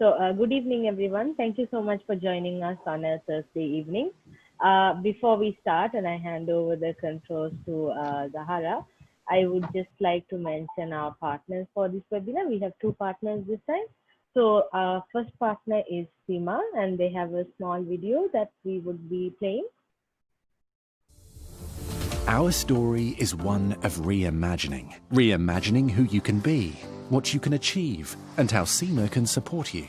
Good evening, everyone. Thank you so much for joining us on a Thursday evening. Before we start and I hand over the controls to Zahara, I would just like to mention our partners for this webinar. We have two partners this time. So our first partner is CIMA, and they have a small video that we would be playing. Our story is one of reimagining. Reimagining who you can be, what you can achieve, and how CIMA can support you.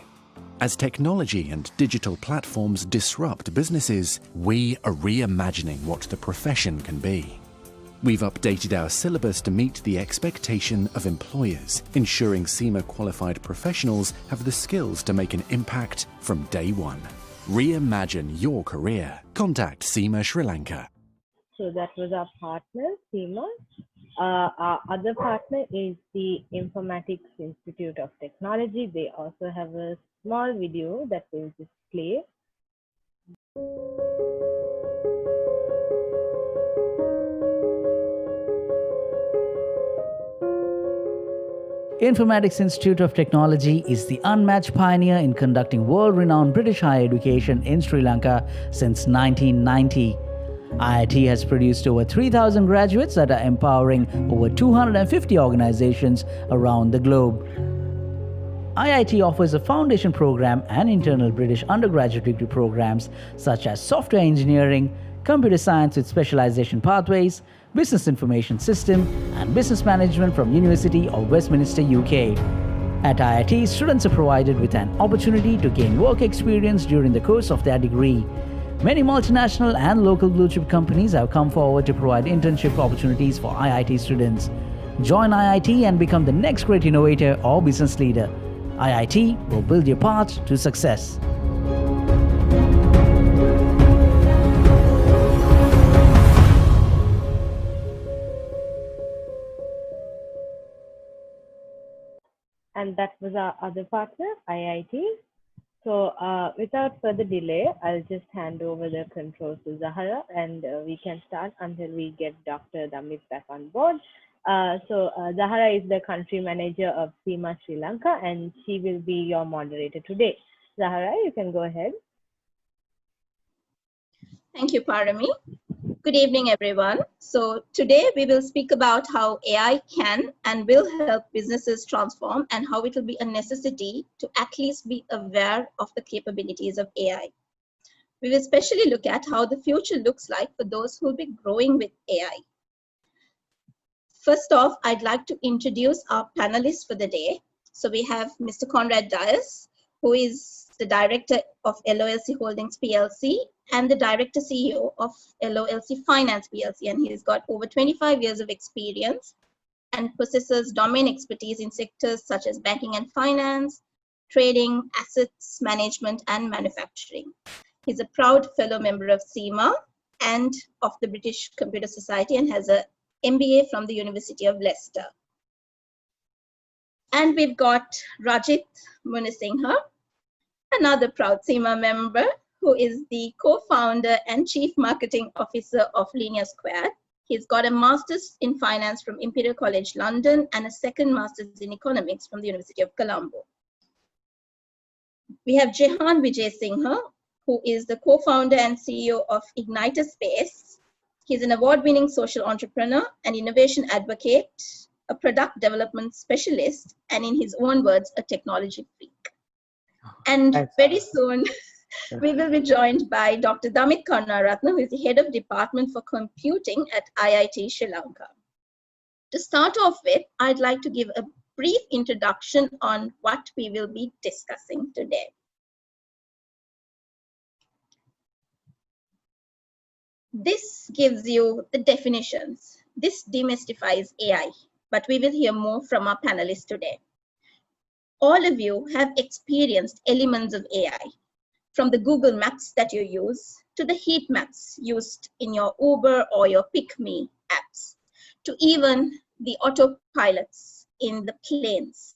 As technology and digital platforms disrupt businesses, we are reimagining what the profession can be. We've updated our syllabus to meet the expectation of employers, ensuring CIMA qualified professionals have the skills to make an impact from day one. Reimagine your career. Contact CIMA Sri Lanka. So that was our partner, CIMA. Our other partner is the Informatics Institute of Technology. They also have a small video that will just play. Informatics Institute of Technology is the unmatched pioneer in conducting world-renowned British higher education in Sri Lanka since 1990. IIT has produced over 3,000 graduates that are empowering over 250 organizations around the globe. IIT offers a foundation program and internal British undergraduate degree programs such as software engineering, computer science with specialization pathways, business information system, and business management from University of Westminster, UK. At IIT, students are provided with an opportunity to gain work experience during the course of their degree. Many multinational and local blue-chip companies have come forward to provide internship opportunities for IIT students. Join IIT and become the next great innovator or business leader. IIT will build your path to success. And that was our other partner, IIT. So without further delay, I'll just hand over the controls to Zahara, and we can start until we get Dr. Damitha back on board. Zahara is the country manager of CIMA Sri Lanka, and she will be your moderator today. Zahara, you can go ahead. Thank you, Parami. Good evening, everyone. So today we will speak about how AI can and will help businesses transform and how it will be a necessity to at least be aware of the capabilities of AI. We will especially look at how the future looks like for those who will be growing with AI. First off, I'd like to introduce our panelists for the day. So we have Mr. Conrad and Rajith, who is the Director of LOLC Holdings PLC and the Director CEO of LOLC Finance PLC. And he's got over 25 years of experience and possesses domain expertise in sectors such as banking and finance, trading, assets management, and manufacturing. He's a proud fellow member of CIMA and of the British Computer Society and has an MBA from the University of Leicester. And we've got Rajith Munisinghe, another proud CIMA member, who is the co-founder and chief marketing officer of Linear Squared. He's got a master's in finance from Imperial College London and a second master's in economics from the University of Colombo. We have Jehan Singh, who is the co-founder and CEO of Igniter Space. He's an award-winning social entrepreneur, an innovation advocate, a product development specialist, and in his own words, a technology freak. And very soon, we will be joined by Dr. Damitha, who is the head of Department for Computing at IIT Sri Lanka. To start off with, I'd like to give a brief introduction on what we will be discussing today. This gives you the definitions. This demystifies AI, but we will hear more from our panelists today. All of you have experienced elements of AI, from the Google Maps that you use to the heat maps used in your Uber or your PickMe apps, to even the autopilots in the planes.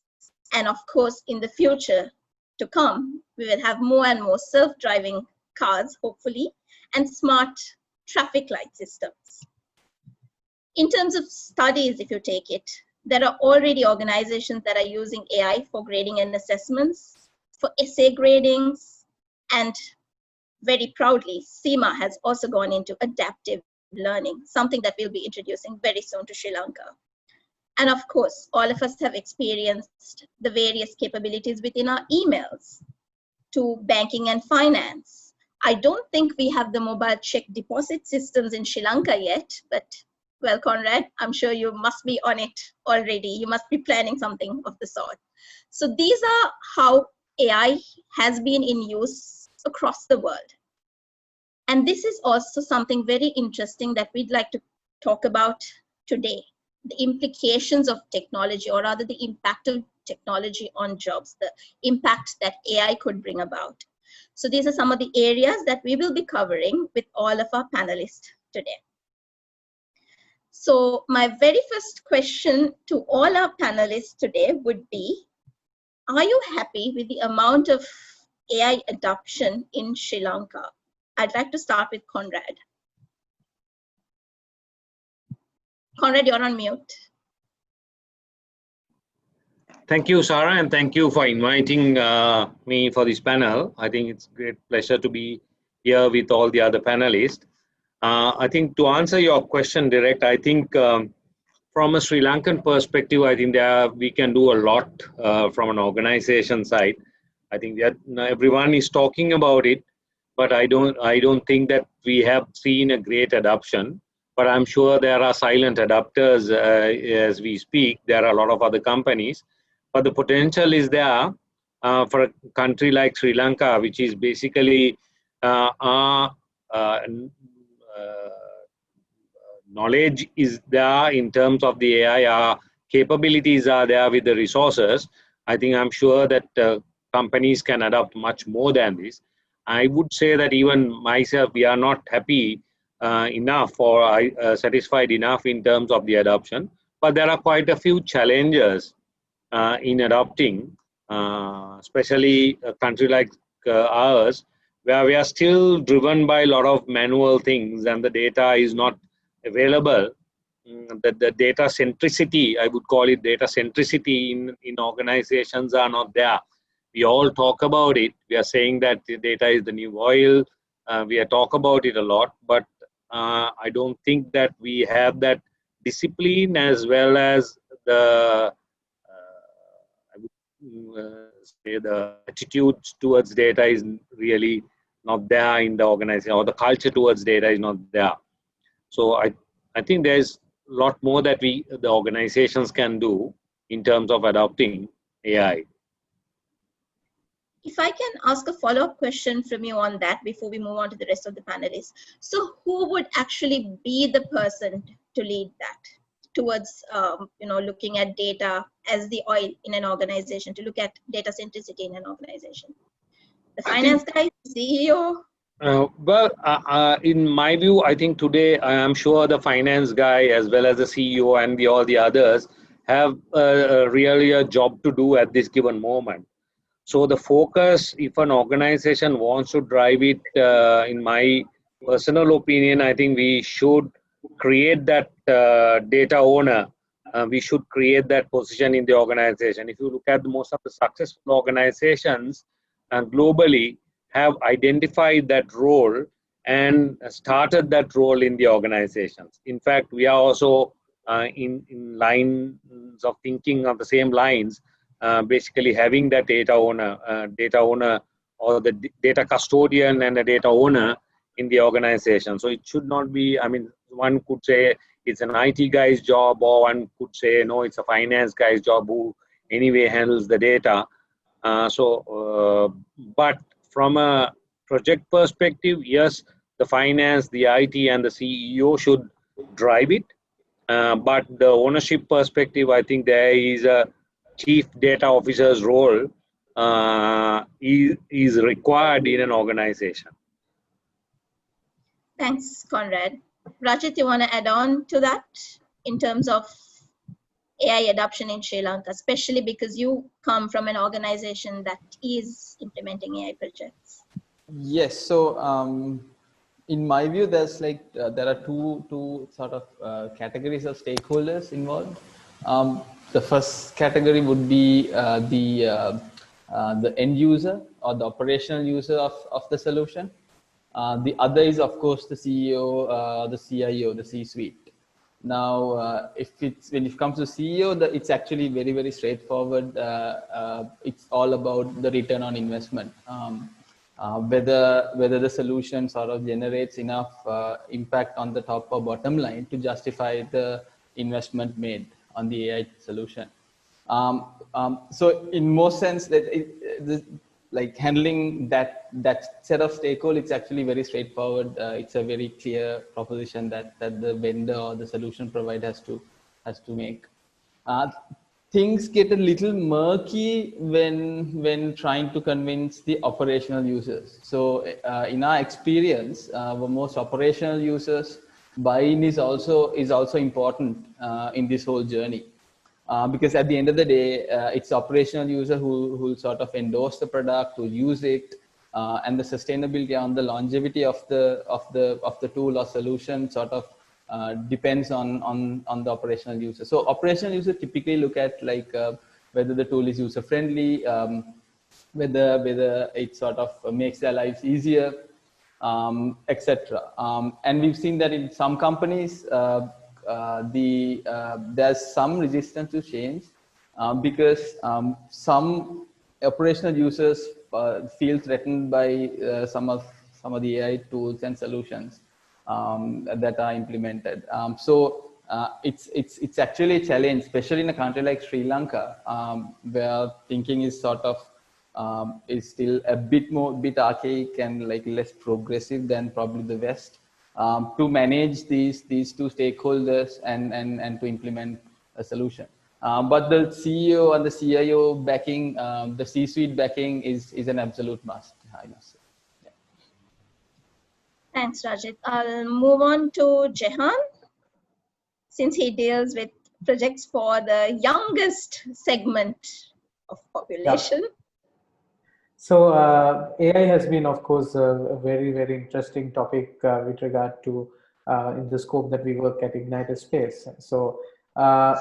And of course, in the future to come, we will have more and more self-driving cars, hopefully, and smart traffic light systems. In terms of studies, if you take it, there are already organizations that are using AI for grading and assessments, for essay gradings, and very proudly, CIMA has also gone into adaptive learning, something that we'll be introducing very soon to Sri Lanka. And of course, all of us have experienced the various capabilities within our emails to banking and finance. I don't think we have the mobile check deposit systems in Sri Lanka yet, but well, Conrad, I'm sure you must be on it already. You must be planning something of the sort. So these are how AI has been in use across the world. And this is also something very interesting that we'd like to talk about today. The implications of technology, or rather the impact of technology on jobs, the impact that AI could bring about. So these are some of the areas that we will be covering with all of our panelists today. So my very first question to all our panelists today would be, are you happy with the amount of AI adoption in Sri Lanka? I'd like to start with Conrad. Conrad, you're on mute. Thank you, Zahara, and thank you for inviting me for this panel. I think it's a great pleasure to be here with all the other panelists. I think to answer your question direct, I think from a Sri Lankan perspective, I think we can do a lot from an organization side. I think that everyone is talking about it, but I don't think that we have seen a great adoption. But I'm sure there are silent adopters as we speak. There are a lot of other companies, but the potential is there for a country like Sri Lanka, which is basically our knowledge is there in terms of the AI, our capabilities are there with the resources. I think I'm sure that companies can adopt much more than this. I would say that even myself, we are not happy enough or satisfied enough in terms of the adoption, but there are quite a few challenges in adopting, especially a country like ours, where we are still driven by a lot of manual things and the data is not available. The data centricity, I would call it data centricity in organizations are not there. We all talk about it. We are saying that the data is the new oil. We talk about it a lot, but I don't think that we have that discipline as well as the say the attitude towards data is really not there in the organization, or the culture towards data is not there. So I think there's a lot more that the organizations can do in terms of adopting AI. If I can ask a follow-up question from you on that before we move on to the rest of the panelists. So who would actually be the person to lead that towards looking at data as the oil in an organization, to look at data centricity in an organization? The finance guy, CEO? In my view, I think today I am sure the finance guy as well as the CEO and all the others have really a job to do at this given moment. So the focus, if an organization wants to drive it, in my personal opinion, I think we should create that data owner. We should create that position in the organization. If you look at most of the successful organizations globally have identified that role and started that role in the organizations. In fact, we are also in lines of thinking of the same lines. Basically having that data owner or the data custodian and the data owner in the organization. So it should not be, I mean, one could say it's an IT guy's job, or one could say, no, it's a finance guy's job who anyway handles the data. But from a project perspective, yes, the finance, the IT and the CEO should drive it. But the ownership perspective, I think there is a chief data officer's role is required in an organization. Thanks, Conrad. Rajith, you want to add on to that in terms of AI adoption in Sri Lanka, especially because you come from an organization that is implementing AI projects? Yes. So in my view, there's there are two sort of categories of stakeholders involved. The first category would be the the end user or the operational user of the solution. The other is, of course, the CEO, the CIO, the C-suite. Now, when it comes to CEO, it's actually very, very straightforward. It's all about the return on investment. Whether the solution sort of generates enough impact on the top or bottom line to justify the investment made on the AI solution. So in most sense, like handling that set of stakeholders, it's actually very straightforward. It's a very clear proposition that the vendor or the solution provider has to make. Things get a little murky when trying to convince the operational users. So in our experience, most operational users, buy-in is also important in this whole journey. Because at the end of the day, it's the operational user who sort of endorse the product, who use it, and the sustainability and the longevity of the tool or solution sort of depends on the operational user. So operational users typically look at like whether the tool is user friendly, whether it sort of makes their lives easier, etc. And we've seen that in some companies, there's some resistance to change because some operational users feel threatened by some of the AI tools and solutions that are implemented. So it's actually a challenge, especially in a country like Sri Lanka, where thinking is sort of is still a bit archaic and like less progressive than probably the West. To manage these two stakeholders and to implement a solution. But the CEO and the CIO backing, the C-suite backing is an absolute must, I must say. Yeah. Thanks, Rajith. I'll move on to Jehan, since he deals with projects for the youngest segment of population. Yeah. So AI has been, of course, a very, very interesting topic with regard to in the scope that we work at Ignited Space. So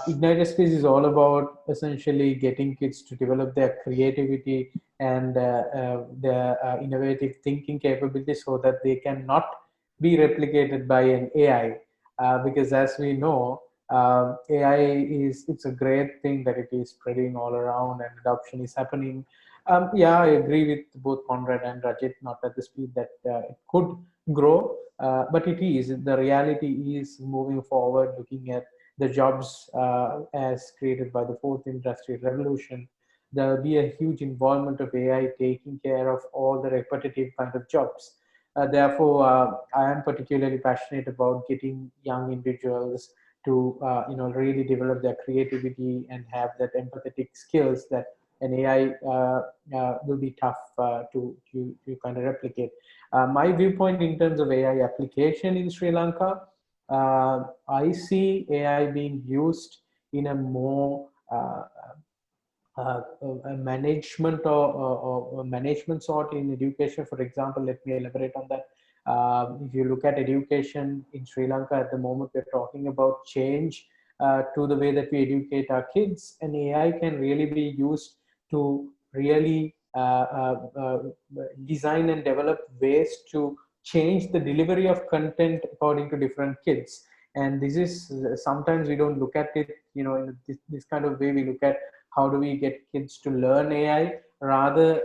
Ignited Space is all about essentially getting kids to develop their creativity and their innovative thinking capabilities so that they cannot be replicated by an AI. Because as we know, AI it's a great thing that it is spreading all around and adoption is happening. Yeah, I agree with both Conrad and Rajith, not at the speed that it could grow, but it is. The reality is moving forward, looking at the jobs as created by the fourth industrial revolution. There will be a huge involvement of AI taking care of all the repetitive kind of jobs. Therefore, I am particularly passionate about getting young individuals to really develop their creativity and have that empathetic skills that an AI will be tough to kind of replicate. My viewpoint in terms of AI application in Sri Lanka, I see AI being used in a more management or management sort in education. For example, let me elaborate on that. If you look at education in Sri Lanka at the moment, we're talking about change to the way that we educate our kids, and AI can really be used to really design and develop ways to change the delivery of content according to different kids. And this is sometimes we don't look at it, in this kind of way. We look at how do we get kids to learn AI. Rather,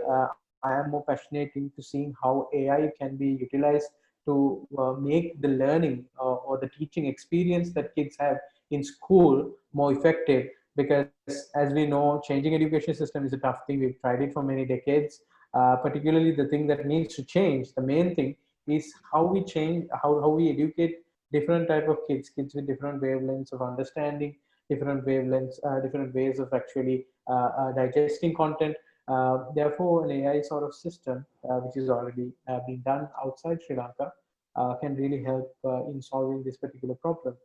I am more passionate into seeing how AI can be utilized to make the learning or the teaching experience that kids have in school more effective. Because as we know, changing education system is a tough thing. We've tried it for many decades. Particularly the thing that needs to change, the main thing is how we change, how we educate different type of kids with different wavelengths of understanding, different wavelengths, different ways of actually digesting content. Therefore, an AI sort of system, which is already being done outside Sri Lanka, can really help in solving this particular problem.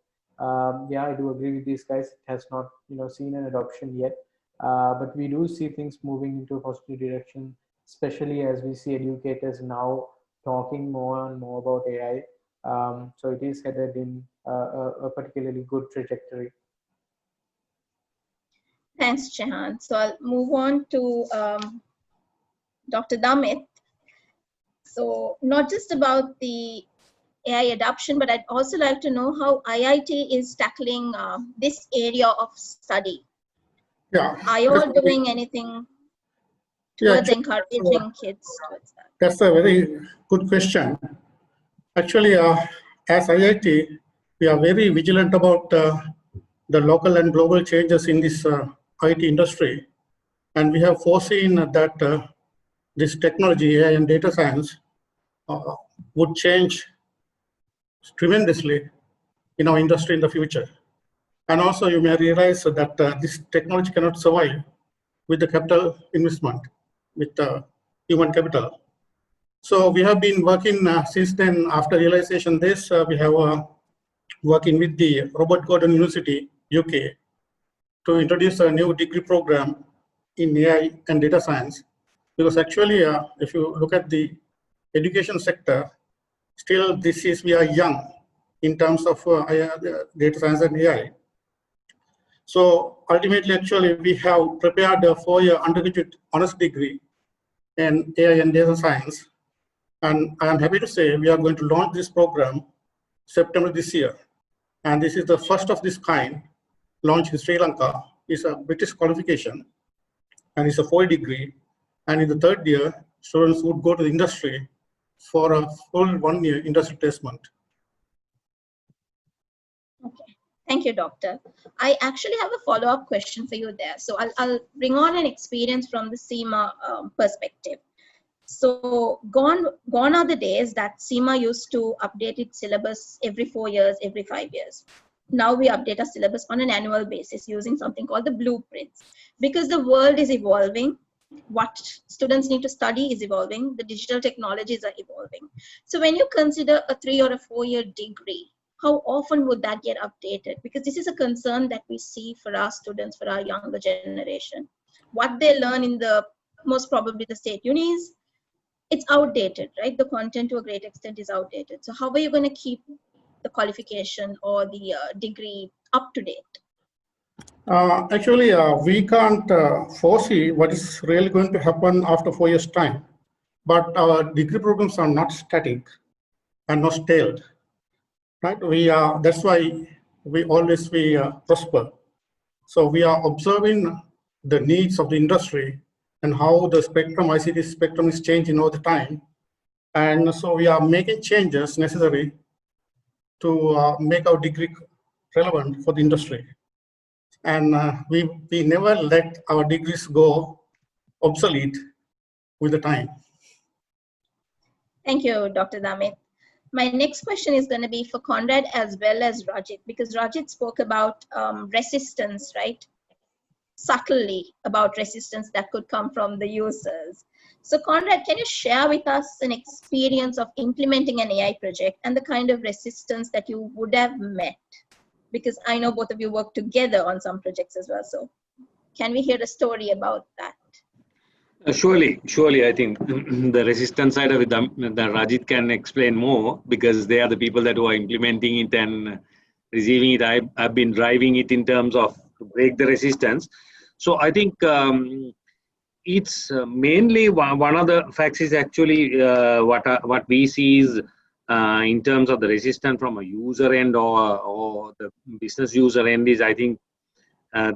Yeah, I do agree with these guys. It has not, seen an adoption yet, but we do see things moving into a positive direction, especially as we see educators now talking more and more about AI. So it is headed in a particularly good trajectory. Thanks, Jehan. So I'll move on to Dr. Damitha. So not just about the AI adoption, but I'd also like to know how IIT is tackling this area of study. Yeah. Are you all doing anything towards encouraging kids towards that? That's a very good question. Actually, as IIT, we are very vigilant about the local and global changes in this IT industry. And we have foreseen that this technology, AI and data science, would change tremendously in our industry in the future. And also you may realize that this technology cannot survive with the capital investment, with human capital. So we have been working since then. After realization this, we have working with the Robert Gordon University, UK, to introduce a new degree program in AI and data science. Because actually, if you look at the education sector, still we are young in terms of data science and AI. So ultimately, actually, we have prepared a 4-year undergraduate honors degree in AI and data science. And I am happy to say we are going to launch this program September this year. And this is the first of this kind launched in Sri Lanka. It's a British qualification and it's a 4-year degree. And in the 3rd year, students would go to the industry for a full 1-year industry placement. Okay, thank you, Doctor. I actually have a follow-up question for you there. So I'll bring on an experience from the CIMA perspective. So gone are the days that CIMA used to update its syllabus every 4 years, every 5 years. Now we update our syllabus on an annual basis using something called the blueprints. Because the world is evolving, what students need to study is evolving, the digital technologies are evolving. So when you consider a 3 or a 4-year degree, how often would that get updated? Because this is a concern that we see for our students, for our younger generation. What they learn in the most probably the state unis, it's outdated, right? The content to a great extent is outdated. So how are you going to keep the qualification or the degree up to date? Actually, we can't foresee what is really going to happen after 4 years' time. But our degree programs are not static and not stale. Right? That's why we always prosper. So we are observing the needs of the industry and how the spectrum, ICT spectrum is changing all the time. And so we are making changes necessary to make our degree relevant for the industry. And we never let our degrees go obsolete with the time. Thank you, Dr. Damitha. My next question is going to be for Conrad as well as Rajith, because Rajith spoke about resistance, right? Subtly about resistance that could come from the users. So Conrad, can you share with us an experience of implementing an AI project and the kind of resistance that you would have met? Because I know both of you work together on some projects as well. So can we hear a story about that? Surely, I think the resistance side of it, that Rajith can explain more, because they are the people that who are implementing it and receiving it. I've been driving it in terms of to break the resistance. So I think it's mainly one of the facts is actually what we see is in terms of the resistance from a user end or the business user end is, I think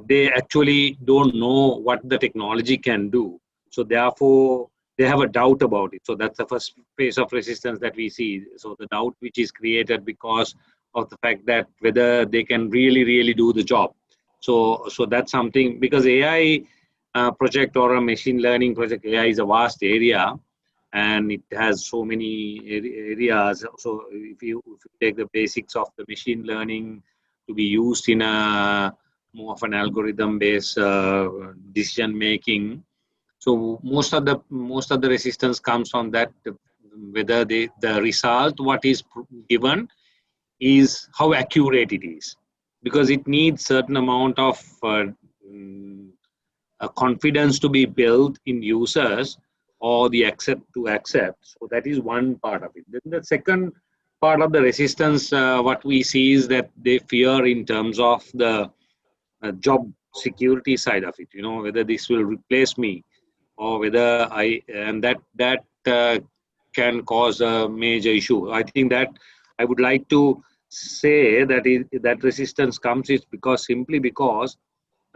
they actually don't know what the technology can do. So therefore, they have a doubt about it. So that's the first phase of resistance that we see. So the doubt which is created because of the fact that whether they can really do the job. So that's something, because AI project or a machine learning project, AI is a vast area and it has so many areas. So if you take the basics of the machine learning to be used in a more of an algorithm based decision making. So most of the resistance comes from that, whether the result what is given is how accurate it is, because it needs certain amount of confidence to be built in users or the accept. So that is one part of it. Then the second part of the resistance, what we see is that they fear in terms of the job security side of it. Whether this will replace me. or whether that can cause a major issue. I think that I would like to say that resistance comes is simply because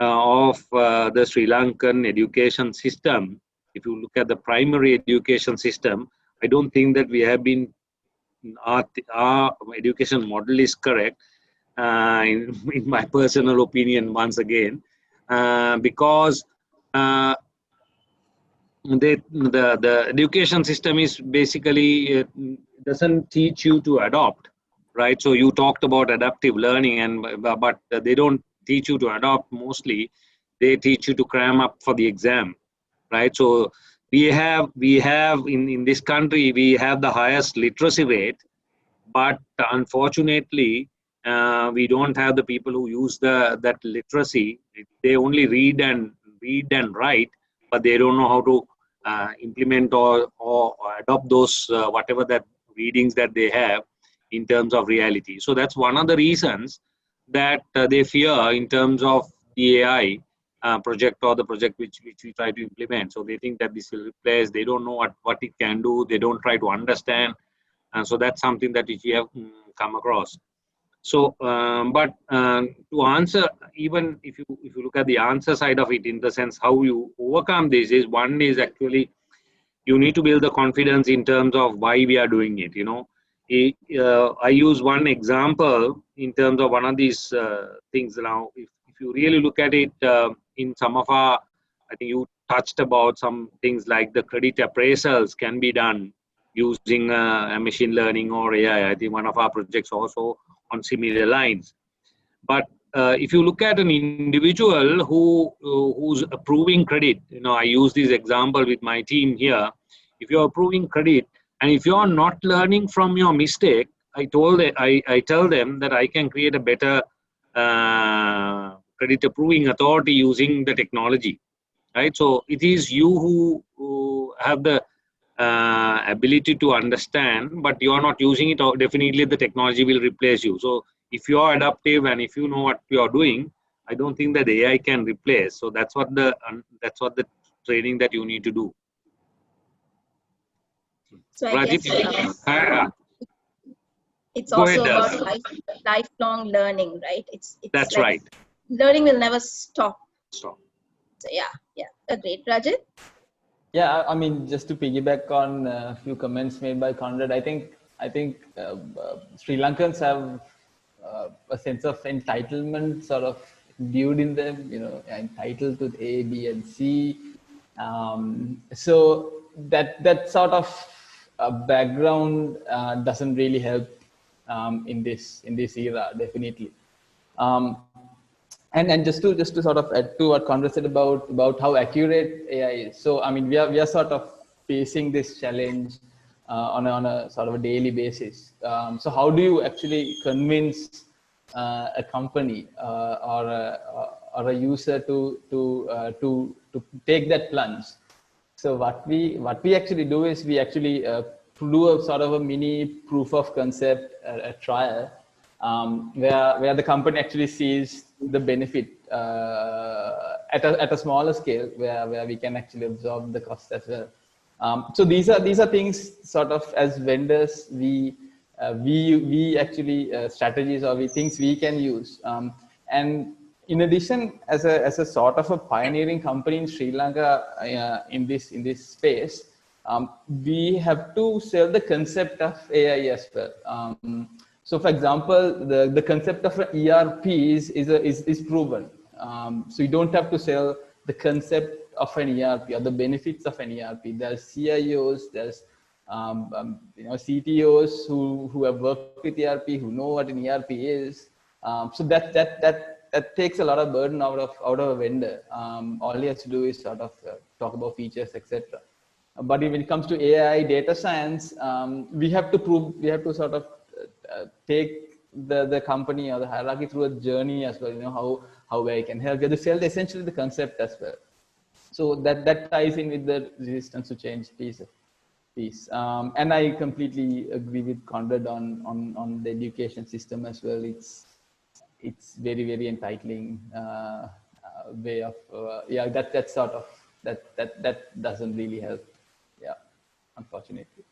of the Sri Lankan education system. If you look at the primary education system, I don't think that we have been, our education model is correct, in my personal opinion, once again, because the education system is basically doesn't teach you to adopt, right? So you talked about adaptive learning, but they don't teach you to adopt. Mostly they teach you to cram up for the exam, right? So we have in this country, we have the highest literacy rate, but unfortunately we don't have the people who use that literacy. They only read and write, but they don't know how to implement or adopt those whatever that readings that they have in terms of reality. So that's one of the reasons that they fear in terms of the AI project, or the project which we try to implement. So they think that this will replace. They don't know what it can do. They don't try to understand. And so that's something that we have come across. So, but to answer, even if you look at the answer side of it, in the sense how you overcome this, is one is actually you need to build the confidence in terms of why we are doing it. I use one example in terms of one of these things. Now, if you really look at it, in some of our, I think you touched about some things like the credit appraisals can be done using a machine learning or AI. I think one of our projects also on similar lines. But if you look at an individual who's approving credit, I use this example with my team here. If you're approving credit, and if you're not learning from your mistake, I tell them that I can create a better credit approving authority using the technology, right? So it is you who have the ability to understand, but you are not using it, or definitely the technology will replace you. So if you are adaptive and if you know what you are doing, I don't think that AI can replace. So that's what the training that you need to do. So I Rajith, guess it's go also ahead, about lifelong learning, right? It's that's like right. learning will never stop. So So yeah, agreed. Rajit? Yeah, I mean, just to piggyback on a few comments made by Conrad, I think Sri Lankans have a sense of entitlement sort of imbued in them, entitled to A, B, and C. So that sort of background doesn't really help in this era, definitely. And just to sort of add to what Conrad said about how accurate AI is. So I mean, we are sort of facing this challenge on a sort of a daily basis. So how do you actually convince a company or a user to take that plunge? So what we actually do is we actually do a sort of a mini proof of concept, a trial, where the company actually sees the benefit at a smaller scale, where we can actually absorb the cost as well. So these are things sort of, as vendors, we actually strategies or things we can use. And in addition, as a sort of a pioneering company in Sri Lanka in this space, we have to sell the concept of AI as well. So, for example, the concept of an ERP is proven. So you don't have to sell the concept of an ERP or the benefits of an ERP. There's CIOs, there's CTOs who have worked with ERP, who know what an ERP is. So that takes a lot of burden out of a vendor. All he has to do is sort of talk about features, etc. But when it comes to AI, data science, we have to sort of take the company or the hierarchy through a journey as well. How AI can help. You have to sell essentially the concept as well. So that ties in with the resistance to change piece. And I completely agree with Conrad on the education system as well. It's very, very entitling way of that sort of that doesn't really help. Yeah, unfortunately.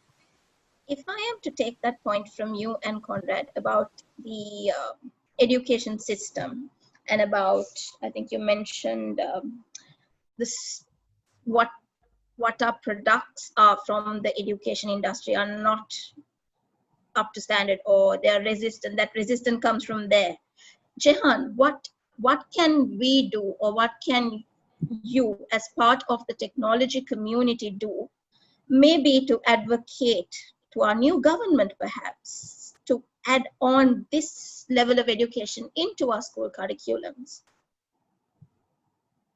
If I am to take that point from you and Conrad about the education system and about, I think you mentioned this, what our products are from the education industry are not up to standard, or they are resistant. That resistance comes from there. Jehan, what can we do, or what can you as part of the technology community do, maybe to advocate to our new government perhaps to add on this level of education into our school curriculums?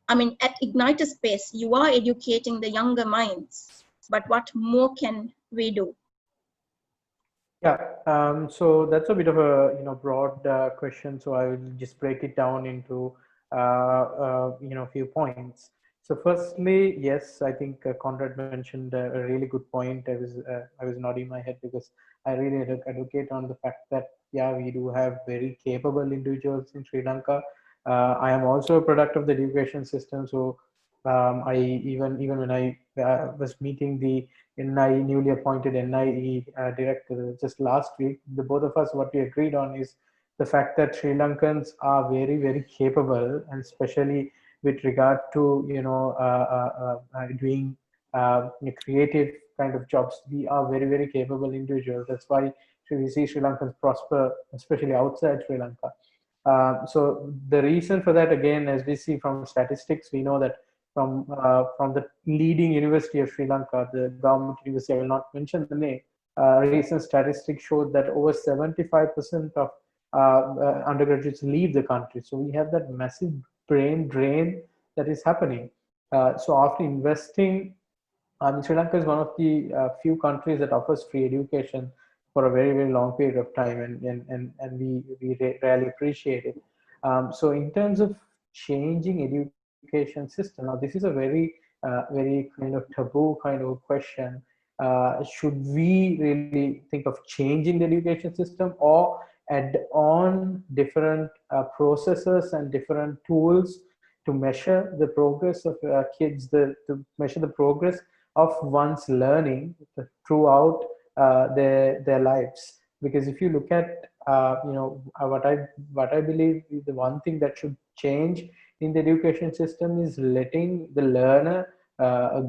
I mean, at Igniter Space, you are educating the younger minds, but what more can we do? Yeah, so that's a bit of a broad question. So I will just break it down into few points. So firstly, yes, I think Conrad mentioned a really good point. I was nodding my head because I really advocate on the fact that yeah, we do have very capable individuals in Sri Lanka. I am also a product of the education system, so I even when I was meeting the newly appointed NIE director just last week, the both of us, what we agreed on is the fact that Sri Lankans are very, very capable, and especially with regard to doing creative kind of jobs. We are very, very capable individuals. That's why we see Sri Lankans prosper, especially outside Sri Lanka. So the reason for that, again, as we see from statistics, we know that from the leading university of Sri Lanka, the government university, I will not mention the name, recent statistics showed that over 75% of undergraduates leave the country. So we have that massive brain drain that is happening. So after investing, Sri Lanka is one of the few countries that offers free education for a very, very long period of time, and we really appreciate it. So in terms of changing education system, now this is a very kind of taboo kind of question. Should we really think of changing the education system, or add on different processes and different tools to measure the progress of kids, to measure the progress of one's learning throughout their lives? Because if you look at what I believe is the one thing that should change in the education system is letting the learner,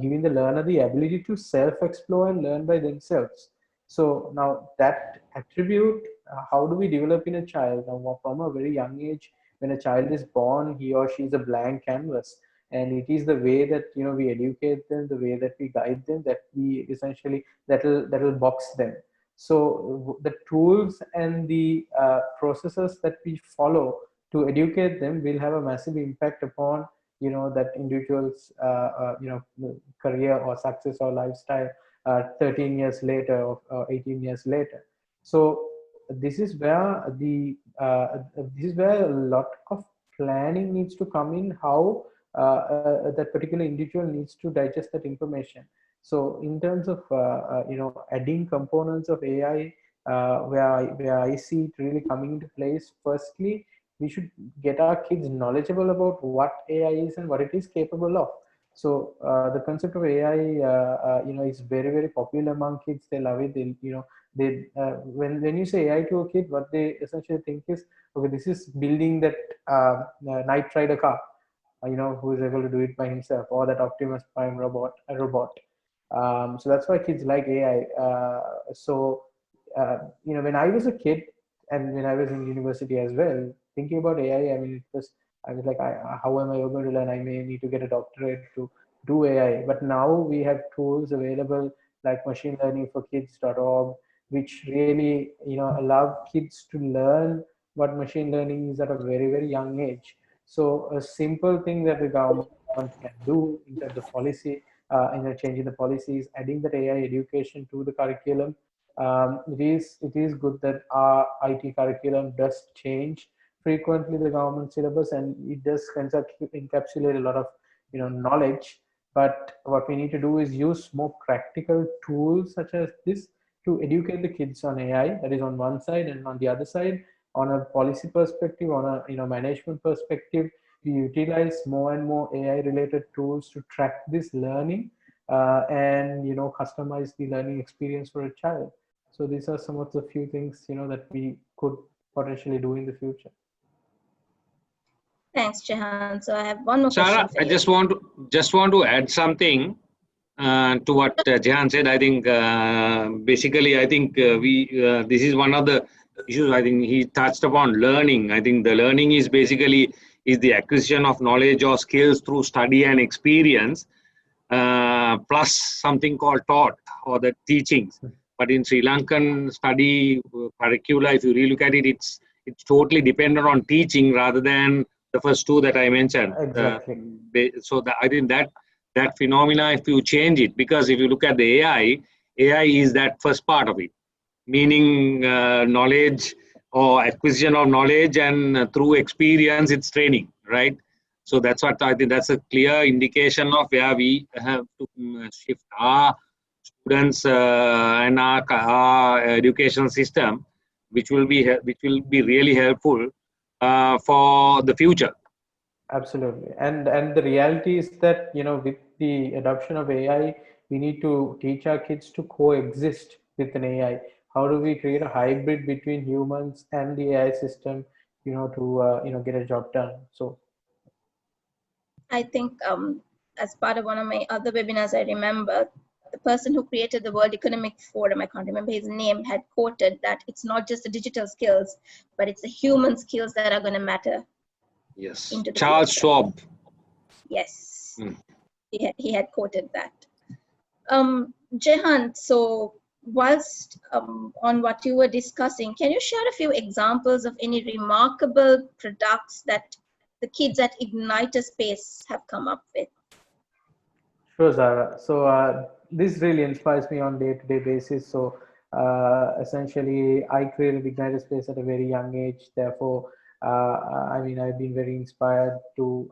giving the learner the ability to self-explore and learn by themselves. So now that attribute, how do we develop in a child? Now, from a very young age, when a child is born, he or she is a blank canvas, and it is the way that we educate them, the way that we guide them, that we essentially that'll box them. So the tools and the processes that we follow to educate them will have a massive impact upon that individual's career or success or lifestyle 13 years later or 18 years later. So this is where a lot of planning needs to come in, how that particular individual needs to digest that information. So in terms of adding components of AI, where I see it really coming into place, firstly, we should get our kids knowledgeable about what AI is and what it is capable of. So the concept of AI, is very, very popular among kids. They love it. When you say AI to a kid, what they essentially think is, okay, this is building that Knight Rider car, who is able to do it by himself, or that Optimus Prime robot. So that's why kids like AI. When I was a kid and when I was in university as well, thinking about AI, I was like, how am I going to learn? I may need to get a doctorate to do AI. But now we have tools available like machine learning for kids.org, which really allow kids to learn what machine learning is at a very, very young age. So a simple thing that the government can do in terms of policy, changing the policies, adding that AI education to the curriculum. It is good that our IT curriculum does change frequently, the government syllabus, and it does encapsulate a lot of knowledge. But what we need to do is use more practical tools such as this to educate the kids on AI. That is on one side, and on the other side, on a policy perspective, on a management perspective, we utilize more and more AI related tools to track this learning and customize the learning experience for a child. So these are some of the few things that we could potentially do in the future. Thanks, Jehan. So I have one more question Sarah, for I you. just want to add something to what Jehan said. I think basically, I think this is one of the issues. I think he touched upon learning. I think the learning is basically the acquisition of knowledge or skills through study and experience, plus something called taught or the teachings. But in Sri Lankan study curricula, if you really look at it, it's totally dependent on teaching rather than the first two that I mentioned. Exactly. So I think that phenomena, if you change it, because if you look at the AI is that first part of it, meaning knowledge or acquisition of knowledge, and through experience, it's training, right? So that's what I think. That's a clear indication of where we have to shift our students and our education system, which will be really helpful for the future. Absolutely. And the reality is that, with the adoption of AI, we need to teach our kids to coexist with an AI. How do we create a hybrid between humans and the AI system, to get a job done? So I think as part of one of my other webinars, I remember the person who created the World Economic Forum, I can't remember his name, had quoted that it's not just the digital skills, but it's the human skills that are going to matter. Yes, into the Charles future. Schwab. Yes, he had quoted that. Jehan, so whilst on what you were discussing, can you share a few examples of any remarkable products that the kids at Igniter Space have come up with? sure, Zara. So this really inspires me on day-to-day basis. So essentially, I created Igniter Space at a very young age. Therefore, I've been very inspired to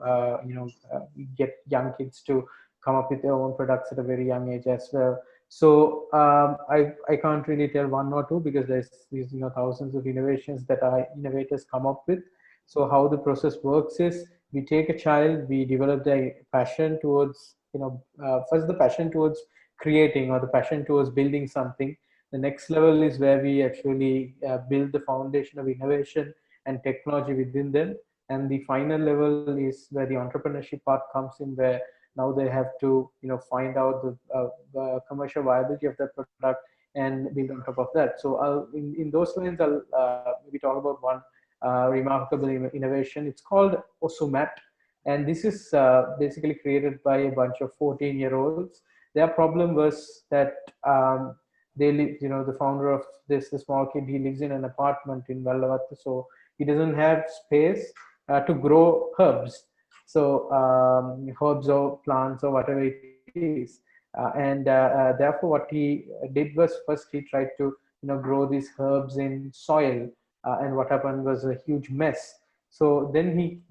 get young kids to come up with their own products at a very young age as well. So I can't really tell one or two, because there's these thousands of innovations that our innovators come up with. So how the process works is, we take a child, we develop their passion towards first the passion towards creating, or the passion towards building something. The next level is where we actually build the foundation of innovation and technology within them. And the final level is where the entrepreneurship part comes in, where now they have to find out the commercial viability of that product and build on top of that. So in those lines, I'll maybe talk about one remarkable innovation. It's called Osumat, and this is basically created by a bunch of 14-year-olds. Their problem was that they live, the founder of this small kid, he lives in an apartment in Vallavatta, so he doesn't have space to grow herbs. So herbs or plants or whatever it is. Therefore, what he did was, first he tried to grow these herbs in soil, and what happened was a huge mess. So then he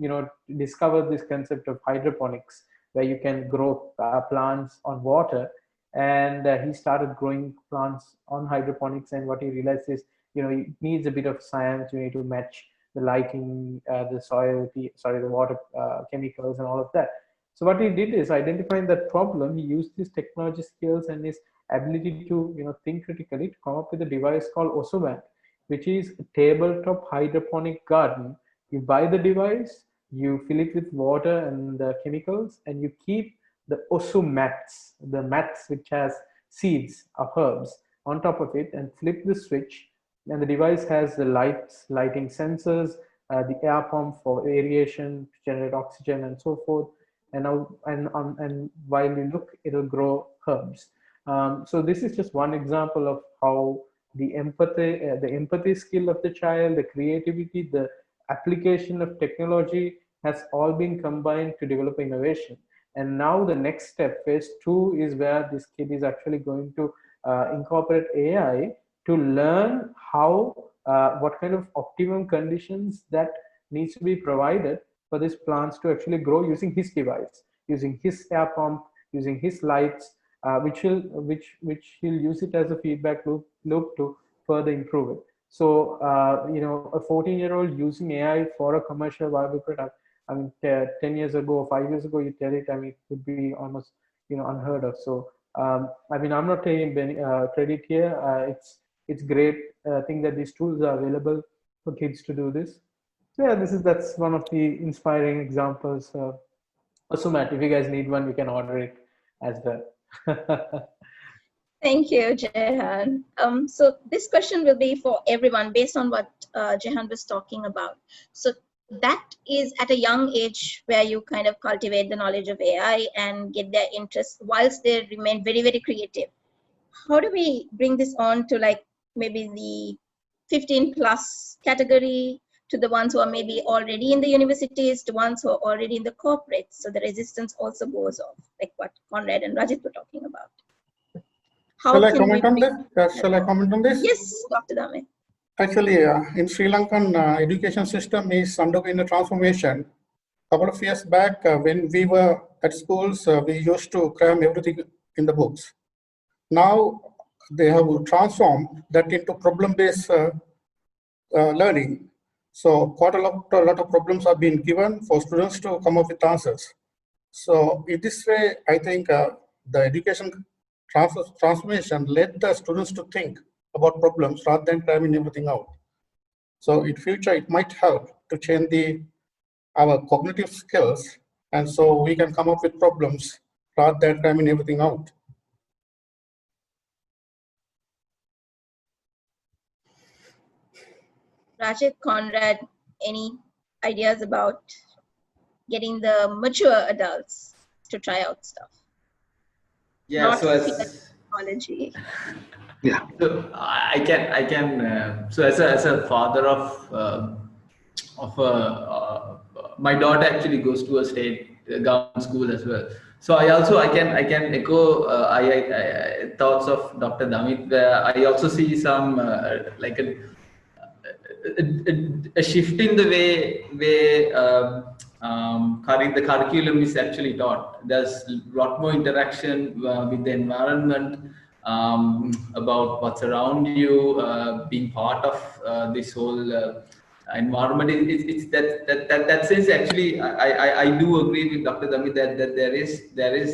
discovered this concept of hydroponics, where you can grow plants on water. And he started growing plants on hydroponics. And what he realized is, it needs a bit of science. You need to match the lighting, the soil, the water chemicals and all of that. So what he did is, identifying that problem, he used his technology skills and his ability to think critically to come up with a device called Osumat, which is a tabletop hydroponic garden. You buy the device, you fill it with water and chemicals, and you keep the Osu mats, the mats which has seeds of herbs on top of it, and flip the switch, and the device has the lighting sensors, the air pump for aeration to generate oxygen and so forth. And while you look, it'll grow herbs. So this is just one example of how the empathy skill of the child, the creativity, the application of technology has all been combined to develop innovation. And now the next step, phase 2, is where this kid is actually going to incorporate AI to learn how, what kind of optimum conditions that needs to be provided for these plants to actually grow, using his device, using his air pump, using his lights, which he'll use it as a feedback loop to further improve it. So a 14-year-old using AI for a commercial viable product, I mean, 10 years ago or 5 years ago, you tell it, I mean, it would be almost, unheard of. So, I mean, I'm not taking credit here. It's great thing that these tools are available for kids to do this. So yeah, that's one of the inspiring examples. Also, Matt, if you guys need one, you can order it as well. Thank you, Jehan. So this question will be for everyone based on what Jehan was talking about. So that is at a young age where you kind of cultivate the knowledge of AI and get their interest whilst they remain very, very creative. How do we bring this on to like maybe the 15 plus category, to the ones who are maybe already in the universities, to ones who are already in the corporates, so the resistance also goes off, like what Conrad and Rajith were talking about? Shall I comment on this? Shall I comment on this? Yes, Dr. Damitha. Actually, in Sri Lankan education system is undergoing a transformation. A couple of years back, when we were at schools, we used to cram everything in the books. Now they have transformed that into problem-based learning. So quite a lot of problems are being given for students to come up with answers. So in this way, I think the education transformation led the students to think about problems rather than cramming everything out. So in future, it might help to change our cognitive skills, and so we can come up with problems rather than cramming everything out. Rajith, Conrad, any ideas about getting the mature adults to try out stuff? Yeah, Not so as technology. Yeah. So I can. So as a father of my daughter actually goes to a state government school as well. So I can echo thoughts of Dr. Damitha, where I also see some like a shift in the way the curriculum is actually taught. There's a lot more interaction with the environment, about what's around you, being part of this whole environment. It's that sense. Actually, I do agree with Dr. Damitha that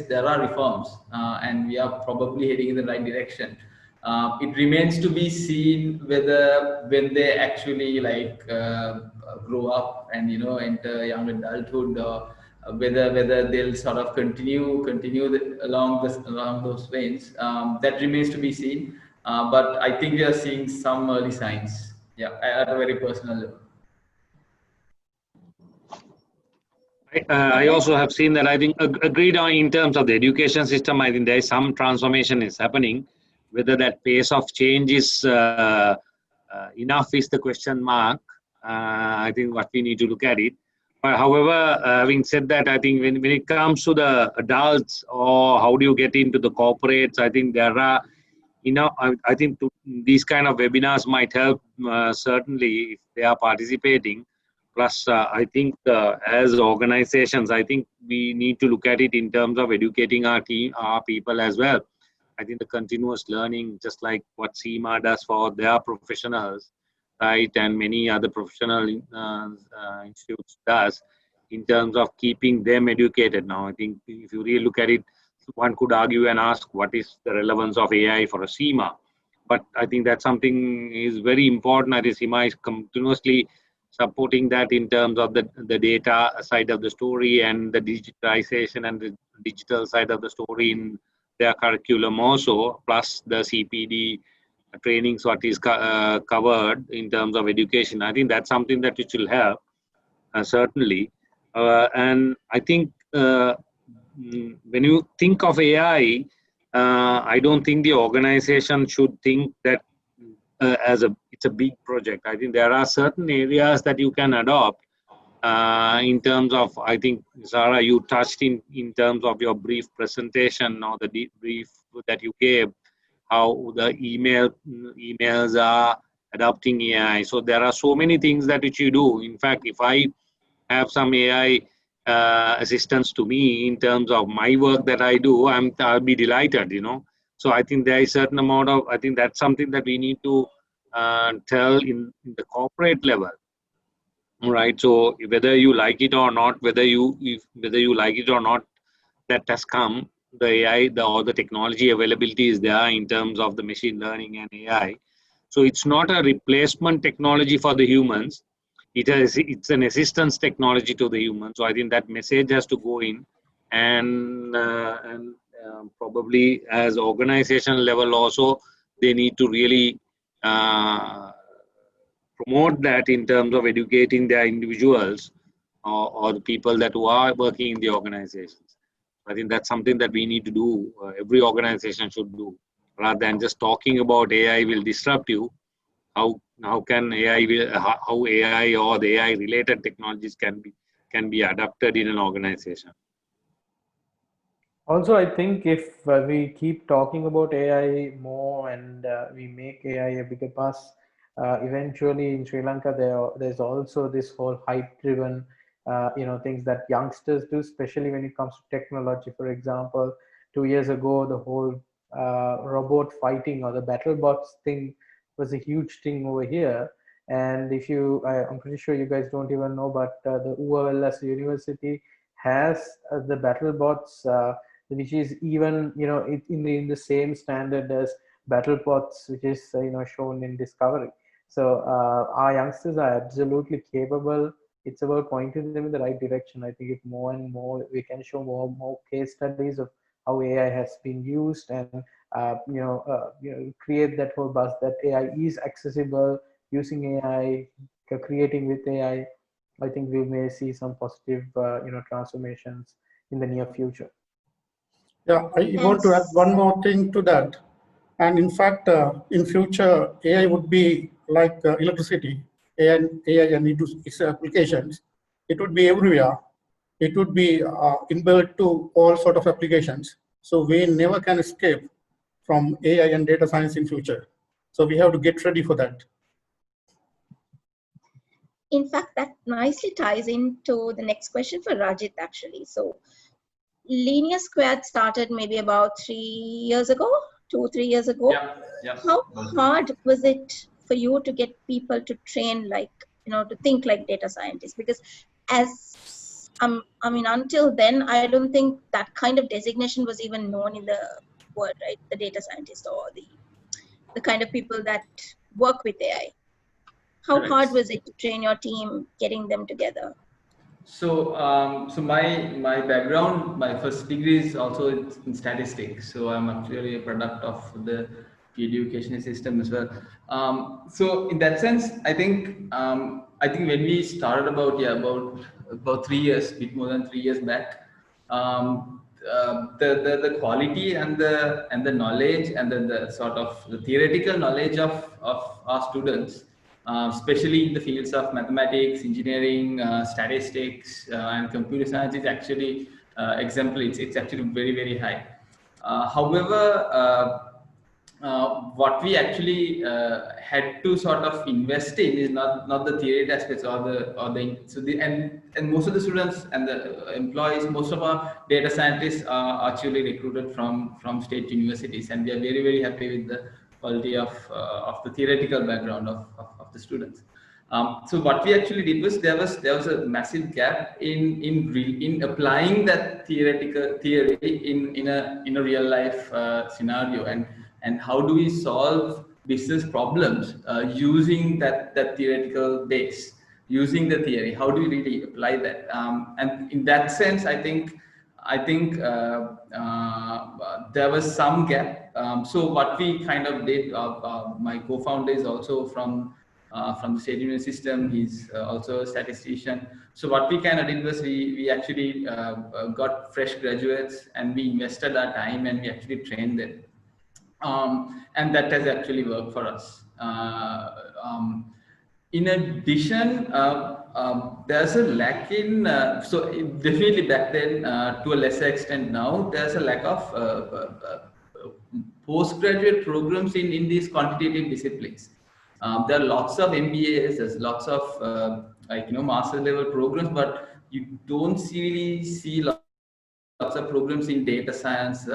there are reforms, and we are probably heading in the right direction. It remains to be seen whether when they actually grow up and enter young adulthood, whether they'll sort of continue along those veins. That remains to be seen. But I think we are seeing some early signs. Yeah, at a very personal level. I also have seen that. I think agreed on in terms of the education system. I think there is some transformation is happening. Whether that pace of change is enough is the question mark. I think what we need to look at it. But however, having said that, I think when it comes to the adults, or how do you get into the corporates, I think there are, I think these kind of webinars might help certainly if they are participating. Plus, I think as organizations, I think we need to look at it in terms of educating our people as well. I think the continuous learning, just like what CIMA does for their professionals, right, and many other professional institutes does, in terms of keeping them educated. Now, I think if you really look at it, one could argue and ask what is the relevance of AI for a CIMA. But I think that something is very important. I think CIMA is continuously supporting that in terms of the data side of the story and the digitization and the digital side of the story in their curriculum also, plus the CPD trainings what is covered in terms of education. I think that's something that which will help, certainly. And I think when you think of AI, I don't think the organization should think that it's a big project. I think there are certain areas that you can adopt in terms of, I think, Zahara, you touched in terms of your brief presentation or the brief that you gave, how the emails are adopting AI. So there are so many things that which you do. In fact, if I have some AI assistance to me in terms of my work that I do, I'll be delighted, So I think there is a certain amount of, I think that's something that we need to tell in the corporate level. right? So whether you like it or not, whether you like it or not, that has come. The AI, all the technology availability is there in terms of the machine learning and AI. So it's not a replacement technology for the humans. It's an assistance technology to the humans. So I think that message has to go in, and probably as organization level also, they need to really promote that in terms of educating their individuals, or the people that who are working in the organizations. I think that's something that we need to do. Every organization should do, rather than just talking about AI will disrupt you. How can how AI or the AI related technologies can be adapted in an organization? Also, I think if we keep talking about AI more and we make AI a bigger buzz, eventually in Sri Lanka there's also this whole hype-driven, things that youngsters do, especially when it comes to technology. For example, 2 years ago, the whole robot fighting or the battle bots thing was a huge thing over here. And I'm pretty sure you guys don't even know, but the UALS University has the battle bots. Which is even in the same standard as BattleBots, which is shown in Discovery. So our youngsters are absolutely capable. It's about pointing them in the right direction. I think if more and more we can show more case studies of how AI has been used, and create that whole buzz that AI is accessible, using AI, creating with AI. I think we may see some positive transformations in the near future. Yeah, I want to add one more thing to that. And in fact, in future, AI would be like electricity, AI and its applications. It would be everywhere. It would be inbuilt to all sort of applications. So we never can escape from AI and data science in future. So we have to get ready for that. In fact, that nicely ties into the next question for Rajith, actually. So Linear Squared started maybe about 3 years ago, 2-3 years ago. Yeah. How hard was it for you to get people to train, to think like data scientists? Because until then, I don't think that kind of designation was even known in the world, right? The data scientist, or the kind of people that work with AI. How hard was it to train your team, getting them together? So, my background, my first degree is also in statistics. So I'm actually a product of the education system as well. So in that sense, I think when we started about 3 years, bit more than 3 years back, the quality and the knowledge and the sort of the theoretical knowledge of our students, especially in the fields of mathematics, engineering, statistics, and computer science, is actually exemplary. It's actually very, very high. However, what we actually had to sort of invest in is not the theory aspects and most of the students and the employees, most of our data scientists are actually recruited from state universities, and we are very, very happy with the quality of the theoretical background of the students. So what we actually did was there was a massive gap in applying that theoretical theory in a real life scenario, and how do we solve business problems using that theoretical base, using the theory. How do we really apply that? And in that sense, I think there was some gap. So what we kind of did, my co-founder is also from the state university system. He's also a statistician. So what we kind of did was we actually got fresh graduates, and we invested our time, and we actually trained them. And that has actually worked for us. In addition, there's a lack in, so definitely back then, to a lesser extent now, there's a lack of postgraduate programs in these quantitative disciplines. There are lots of MBAs, there's lots of master level programs, but you don't really see lots of programs in data science,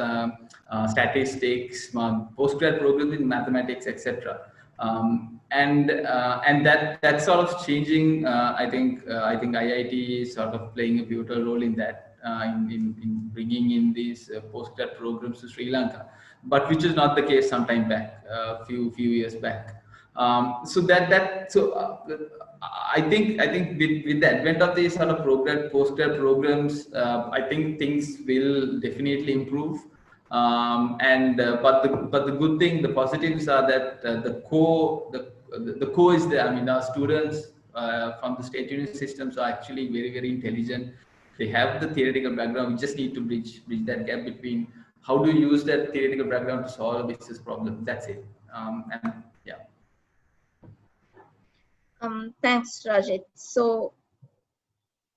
statistics, postgrad programs in mathematics, etc. And that's sort of changing. I think IIT is sort of playing a pivotal role in that, in bringing in these postgrad programs to Sri Lanka, but which is not the case sometime back, a few years back. I think with the advent of these sort of postgrad programs, I think things will definitely improve. But the good thing, the positives are that the core is there. I mean, our students from the state university systems are actually very intelligent. They have the theoretical background. We just need to bridge that gap between how do you use that theoretical background to solve a business problem. That's it. And yeah. Thanks, Rajith. So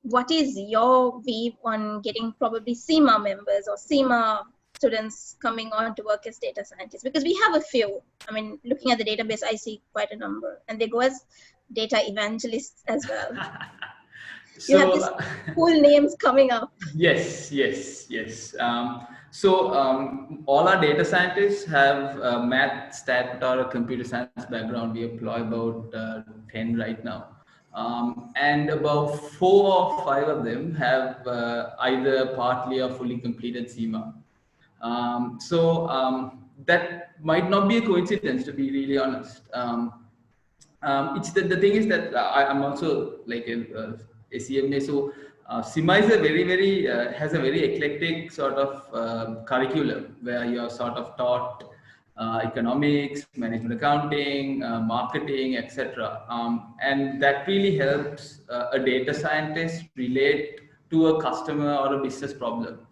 what is your view on getting probably CIMA members or CIMA students coming on to work as data scientists? Because we have a few. I mean, looking at the database, I see quite a number, and they go as data evangelists as well. You have these cool names coming up. Yes. All our data scientists have math, stat, or a computer science background. We employ about 10 right now. And about 4 or 5 of them have either partly or fully completed CIMA. That might not be a coincidence, to be really honest. It's the thing is that I'm also like a CMA, so CIMA is has a very eclectic sort of curriculum where you are sort of taught economics, management accounting, marketing, etc. And that really helps a data scientist relate to a customer or a business problem,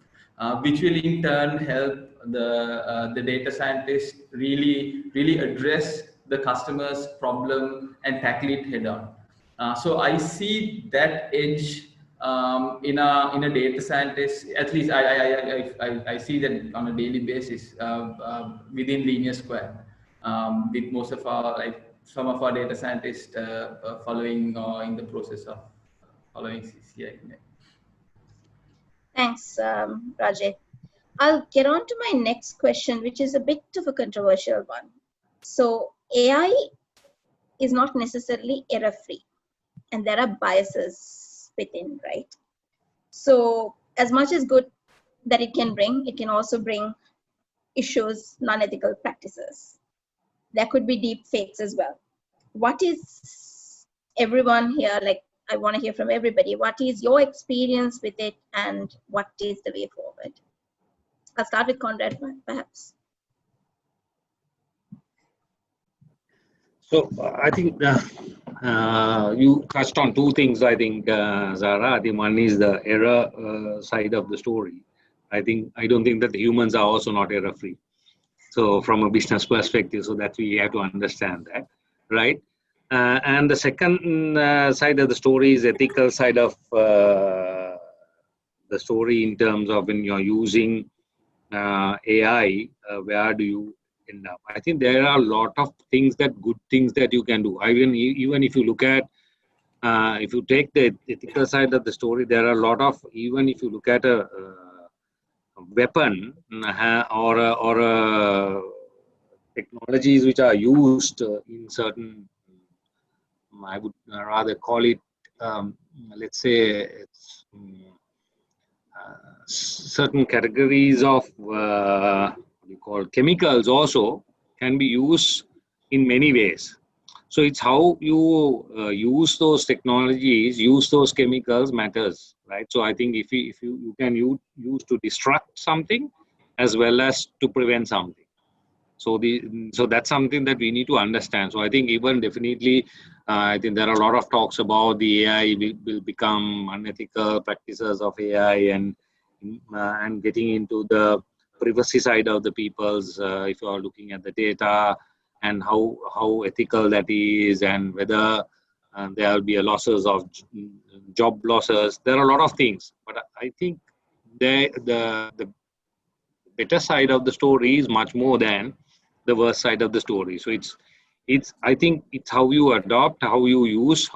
which will in turn help the data scientist really address the customer's problem and tackle it head on. So I see that edge in a data scientist. At least I see that on a daily basis within Linear Square, with most of our some of our data scientists following or in the process of following CCI. Thanks, Rajith. I'll get on to my next question, which is a bit of a controversial one. So AI is not necessarily error-free, and there are biases within, right? So as much as good that it can also bring issues, non-ethical practices. There could be deep fakes as well. What is everyone here, like I want to hear from everybody, what is your experience with it and what is the way forward? I'll start with Conrad, perhaps. So I think you touched on 2 things, I think, Zahara. I think one is the error side of the story. I don't think that the humans are also not error-free. So from a business perspective, so that we have to understand that, right? And the second side of the story is ethical side of the story in terms of when you're using AI, where do you end up? I think there are a lot of good things that you can do. Even if you look at, if you take the ethical side of the story, there are a lot of, even if you look at a weapon or technologies which are used in certain, I would rather call it, let's say, certain categories of what you call chemicals also can be used in many ways. So it's how you use those technologies, use those chemicals matters, right? So I think if you can use to destruct something as well as to prevent something. So that's something that we need to understand. So I think even definitely, I think there are a lot of talks about the AI will become unethical practices of AI and getting into the privacy side of the people's, if you are looking at the data and how ethical that is, and whether there will be a losses of job losses. There are a lot of things, but I think the better side of the story is much more than the worst side of the story. So I think it's how you adopt, how you use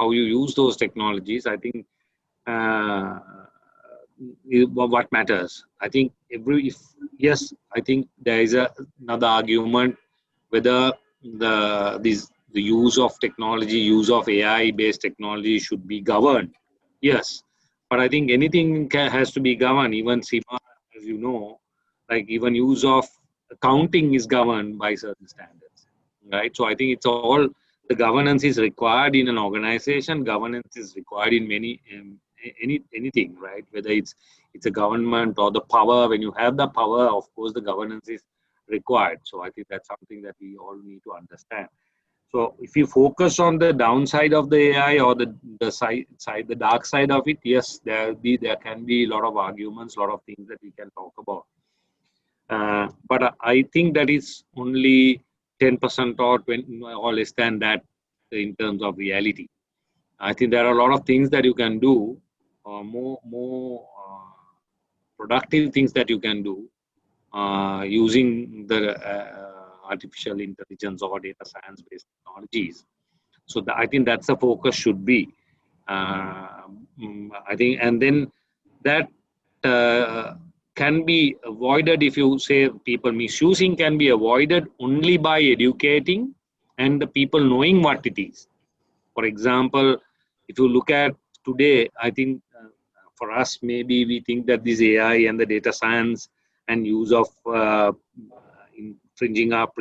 those technologies. I think what matters. I think yes, I think there is another argument whether the use of technology, use of AI based technology should be governed. Yes, but I think anything has to be governed. Even CIMA, as you know, like even use of accounting is governed by certain standards, right? So I think it's all, the governance is required in an organization. Governance is required in many anything, right? Whether it's a government or the power. When you have the power, of course, the governance is required. So I think that's something that we all need to understand. So if you focus on the downside of the AI or the the dark side of it, yes, there can be a lot of arguments, a lot of things that we can talk about. But I think that is only 10% or 20 or less than that in terms of reality. I think there are a lot of things that you can do, more productive things that you can do using the artificial intelligence or data science based technologies. So I think that's the focus should be. I think, and then that can be avoided if you say people misusing can be avoided only by educating and the people knowing what it is. For example, if you look at today, I think for us, maybe we think that this AI and the data science and use of infringing our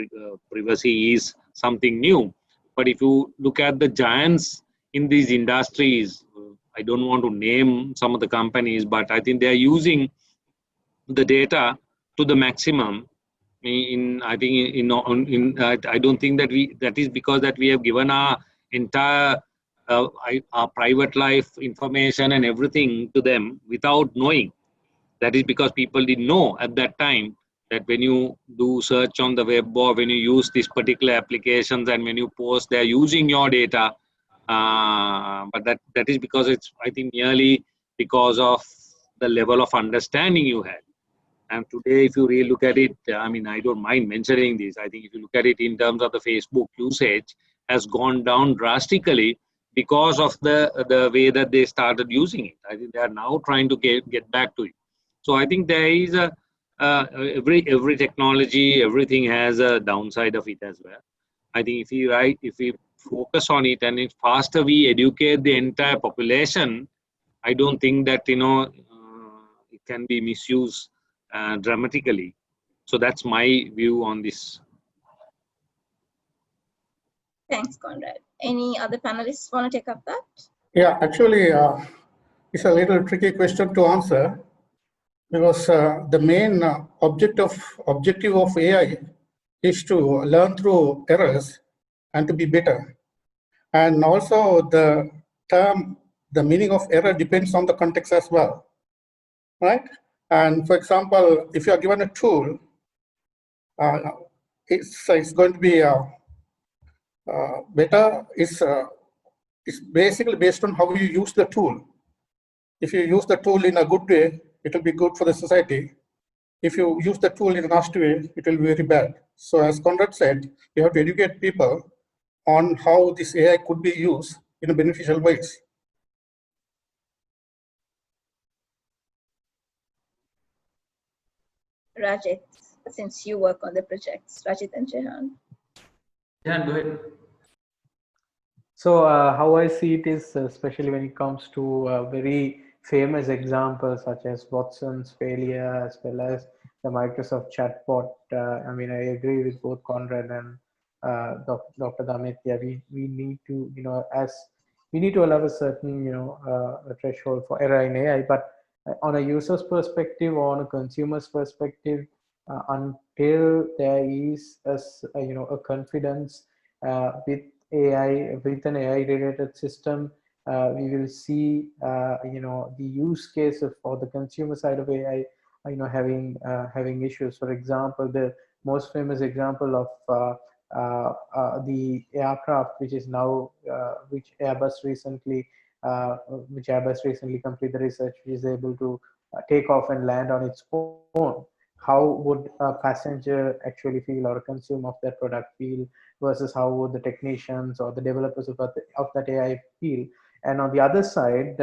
privacy is something new. But if you look at the giants in these industries, I don't want to name some of the companies, but I think they are using the data to the maximum. I don't think that that is because that we have given our entire our private life information and everything to them without knowing. That is because people didn't know at that time that when you do search on the web or when you use these particular applications and when you post, they're using your data. But that is because it's, I think, merely because of the level of understanding you had. And today, if you really look at it, I mean, I don't mind mentioning this. I think if you look at it in terms of the Facebook usage has gone down drastically because of the way that they started using it. I think they are now trying to get back to it. So I think there is every technology, everything has a downside of it as well. I think if we focus on it and if faster we educate the entire population, I don't think that it can be misused dramatically. So that's my view on this. Thanks, Conrad. Any other panelists want to take up that? Yeah, actually, it's a little tricky question to answer because the main objective of AI is to learn through errors and to be better. And also the meaning of error depends on the context as well, right? And for example, if you are given a tool, it's going to be better. It's basically based on how you use the tool. If you use the tool in a good way, it will be good for the society. If you use the tool in a nasty way, it will be very bad. So as Conrad said, you have to educate people on how this AI could be used in a beneficial ways. Rajith, since you work on the projects, Rajith and Jehan. Yeah, go ahead. So how I see it is, especially when it comes to very famous examples such as Watson's failure as well as the Microsoft chatbot. I mean, I agree with both Conrad and Dr. Damitha. We need to, we need to allow a certain, a threshold for error in AI, but on a user's perspective or on a consumer's perspective, until there is a confidence with AI, with an AI related system, we will see the use case for the consumer side of AI having issues. For example, the most famous example of the aircraft which is now which Airbus recently completed the research, which is able to take off and land on its own. How would a passenger actually feel or a consumer of that product feel versus how would the technicians or the developers of that AI feel? And on the other side,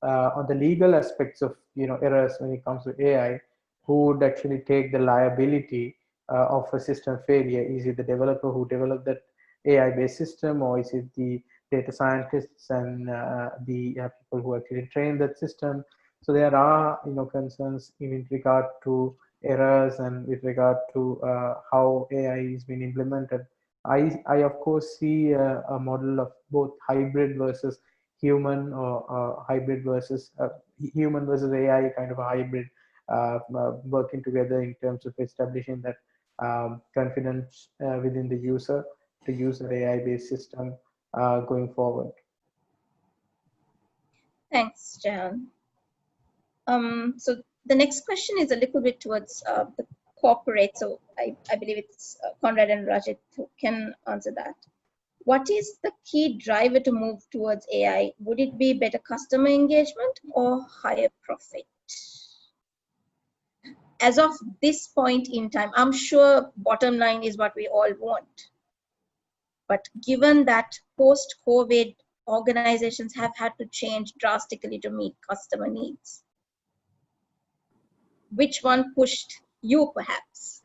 on the legal aspects of errors when it comes to AI, who would actually take the liability of a system failure? Is it the developer who developed that AI-based system, or is it the data scientists and the people who actually train that system? So there are concerns in regard to errors and with regard to how AI is being implemented. I of course see a model of both hybrid versus human, or hybrid versus human versus AI, kind of a hybrid working together in terms of establishing that confidence within the user to use an AI-based system going forward. Thanks, Jehan. So the next question is a little bit towards the corporate. So I believe it's Conrad and Rajith who can answer that. What is the key driver to move towards AI? Would it be better customer engagement or higher profit? As of this point in time, I'm sure bottom line is what we all want. But given that post-COVID, organizations have had to change drastically to meet customer needs, which one pushed you perhaps?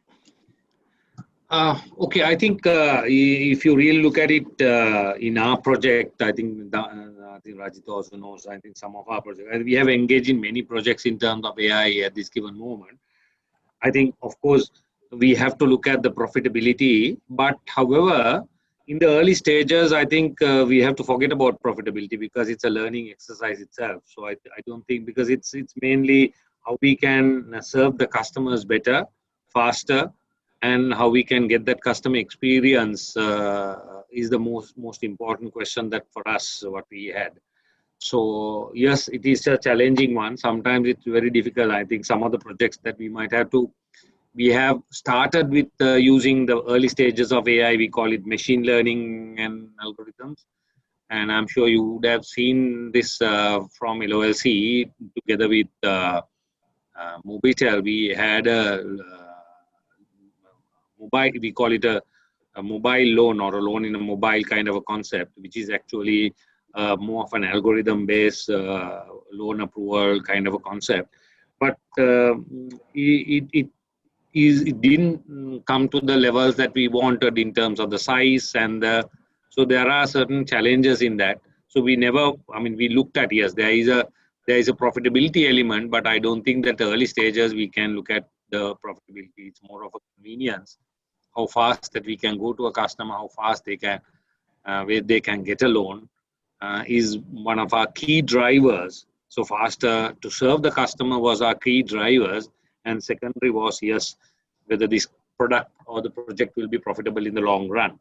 Okay, I think if you really look at it in our project, I think Rajith also knows, I think some of our projects, we have engaged in many projects in terms of AI at this given moment. I think, of course, we have to look at the profitability, but however, in the early stages, I think we have to forget about profitability because it's a learning exercise itself. So I don't think, because it's mainly how we can serve the customers better, faster, and how we can get that customer experience is the most important question that for us, what we had. So yes, it is a challenging one. Sometimes it's very difficult. I think some of the projects that we might have to, we have started with using the early stages of AI. We call it machine learning and algorithms. And I'm sure you would have seen this from LOLC together with Mobitel. We had a mobile, we call it a mobile loan, or a loan in a mobile kind of a concept, which is actually more of an algorithm-based loan approval kind of a concept. But it didn't come to the levels that we wanted in terms of the size, and so there are certain challenges in that. So we never, I mean, we looked at, yes, there is a profitability element, but I don't think that the early stages we can look at the profitability. It's more of a convenience, how fast that we can go to a customer, how fast they can, where they can get a loan, is one of our key drivers. So faster to serve the customer was our key drivers. And secondary was, yes, whether this product or the project will be profitable in the long run.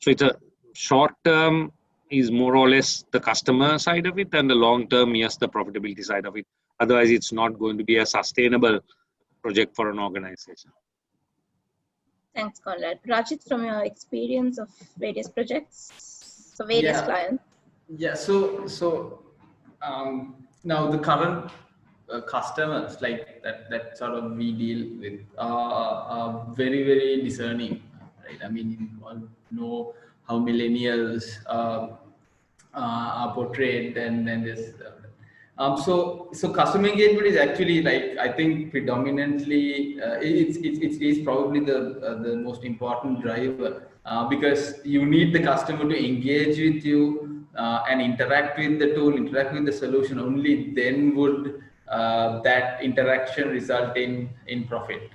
So it's a short term is more or less the customer side of it, and the long term, yes, the profitability side of it. Otherwise, it's not going to be a sustainable project for an organization. Thanks, Conrad. Rajith, from your experience of various projects, so various clients. Yeah, so now the current customers like that sort of we deal with are very, very discerning, right? I mean, you all know how millennials are portrayed, and then this. So customer engagement is actually, like, I think predominantly it's probably the most important driver because you need the customer to engage with you and interact with the tool, interact with the solution. Only then would that interaction result in profit.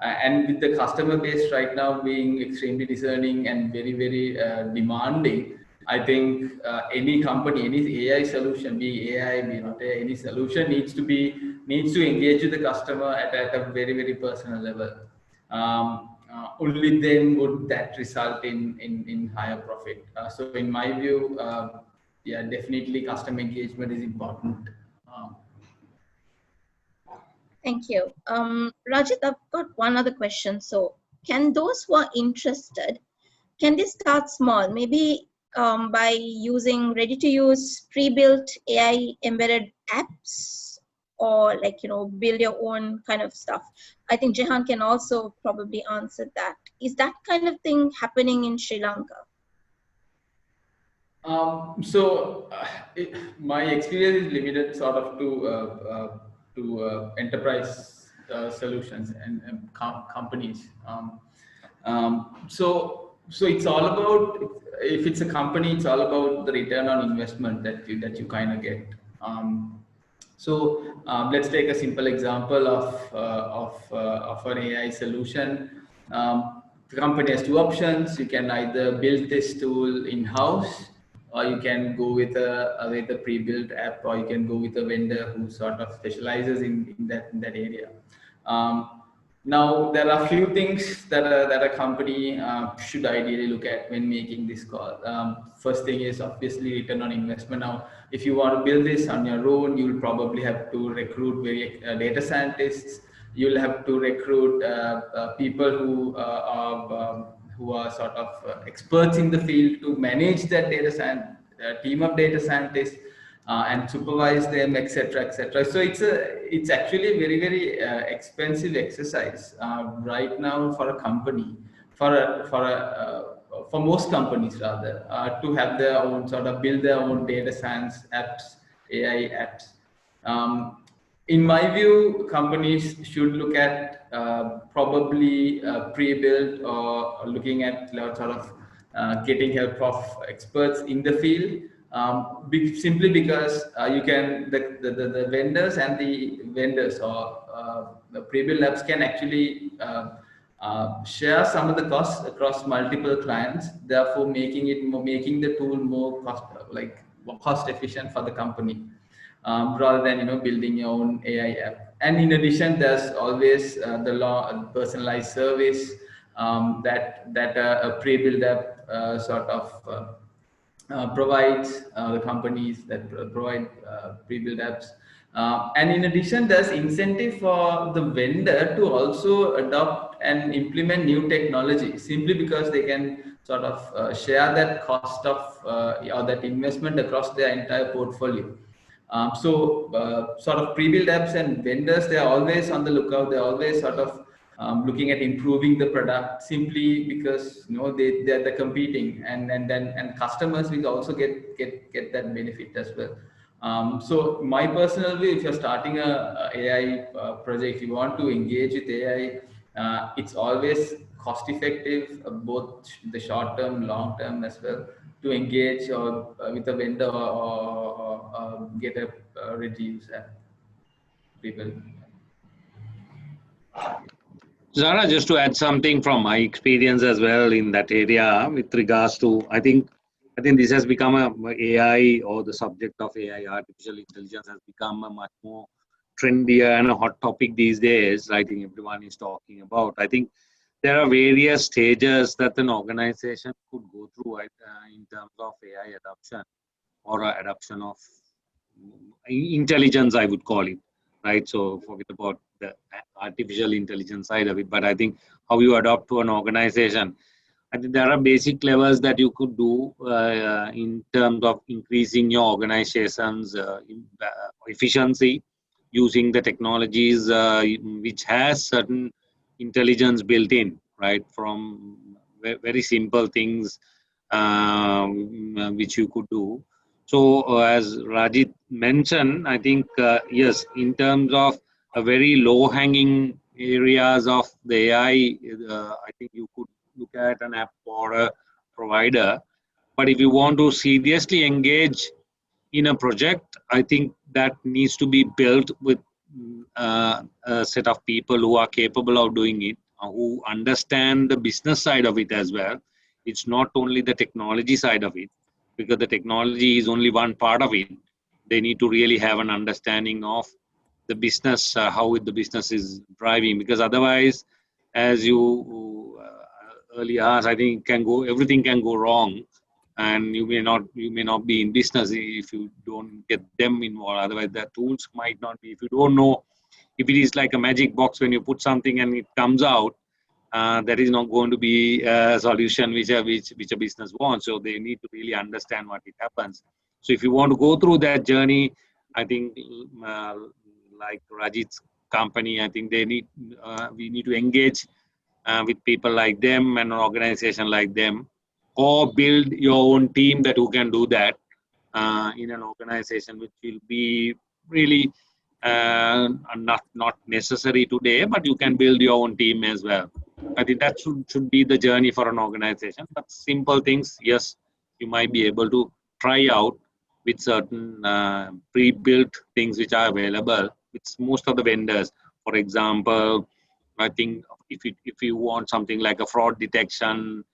And with the customer base right now being extremely discerning and very, very demanding, I think any company, any AI solution, be AI, be not AI, any solution needs to engage with the customer at a very, very personal level. Only then would that result in higher profit. So in my view, yeah, definitely customer engagement is important. Thank you. Rajith, I've got one other question. So can those who are interested, can they start small? Maybe by using ready-to-use pre-built AI embedded apps, or build your own kind of stuff. I think Jehan can also probably answer that. Is that kind of thing happening in Sri Lanka? My experience is limited sort of to enterprise solutions and companies. So it's all about, if it's a company, it's all about the return on investment that you kind of get. Let's take a simple example of an AI solution. The company has two options. You can either build this tool in-house, or you can go with a pre-built app, or you can go with a vendor who sort of specializes in that area. Now, there are a few things that a company should ideally look at when making this call. First thing is obviously return on investment. Now, if you want to build this on your own, you'll probably have to recruit data scientists. You'll have to recruit people who are sort of experts in the field to manage that team of data scientists. And supervise them, etc., etc. So it's actually a very expensive exercise right now for a company, for most companies rather, to have their own sort of build their own data science apps, AI apps. In my view, companies should look at probably pre-built, or looking at sort of getting help of experts in the field. Simply because you can the vendors and the vendors, or the pre-built labs, can actually share some of the costs across multiple clients, therefore making the tool more cost efficient for the company, rather than building your own AI app. And in addition, there's always the personalized service that a pre-built app sort of provides, the companies that provide pre-built apps. And in addition, there's incentive for the vendor to also adopt and implement new technology, simply because they can sort of share that cost of or that investment across their entire portfolio. Sort of pre-built apps and vendors, they're always on the lookout. They're always sort of looking at improving the product, simply because they're competing, and customers will also get that benefit as well. So my personal view, if you're starting a AI project, if you want to engage with AI, it's always cost effective, both the short term, long term as well, to engage or with a vendor, or get a reduce people. Zahara, just to add something from my experience as well in that area with regards to, I think this has become AI, or the subject of AI, artificial intelligence, has become a much more trendier and a hot topic these days. I think everyone is talking about. I think there are various stages that an organization could go through in terms of AI adoption, or adoption of intelligence, I would call it, right? So forget about the artificial intelligence side of it, but I think how you adopt to an organization. I think there are basic levels that you could do in terms of increasing your organization's efficiency using the technologies which has certain intelligence built in, right? From very simple things which you could do. So as Rajith mentioned, I think yes, in terms of a very low-hanging areas of the AI, I think you could look at an app or a provider. But if you want to seriously engage in a project, I think that needs to be built with a set of people who are capable of doing it, who understand the business side of it as well. It's not only the technology side of it, because the technology is only one part of it. They need to really have an understanding of the business, how the business is driving, because otherwise, as you earlier asked, I think everything can go wrong, and you may not be in business if you don't get them involved. Otherwise, the tools might not be. If you don't know, if it is like a magic box, when you put something and it comes out, that is not going to be a solution which a business wants. So they need to really understand what it happens. So if you want to go through that journey, I think like Rajith's company, I think we need to engage with people like them and an organization like them, or build your own team that who can do that in an organization, which will be really not necessary today, but you can build your own team as well. I think that should be the journey for an organization. But simple things, yes, you might be able to try out with certain pre-built things which are available with most of the vendors. For example, I think if you want something like a fraud detection,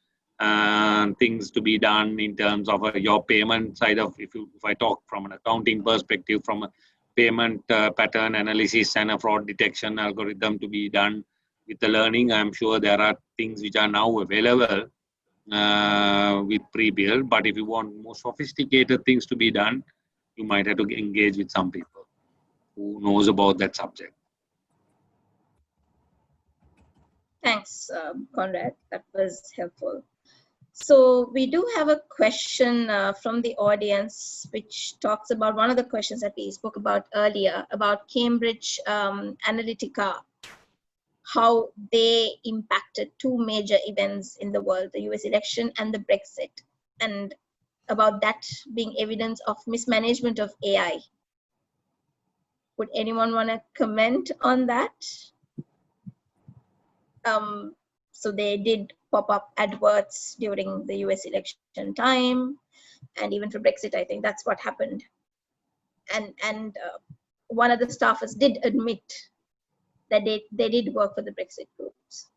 things to be done in terms of your payment side of, if I talk from an accounting perspective, from a payment pattern analysis and a fraud detection algorithm to be done with the learning, I'm sure there are things which are now available with pre-built. But if you want more sophisticated things to be done, you might have to engage with some people who knows about that subject. Thanks, Conrad. That was helpful. So we do have a question from the audience, which talks about one of the questions that we spoke about earlier, about Cambridge Analytica, how they impacted two major events in the world, the US election and the Brexit, and about that being evidence of mismanagement of AI. Would anyone want to comment on that? So they did pop up adverts during the US election time, and even for Brexit, I think that's what happened. And one of the staffers did admit that they did work for the Brexit groups.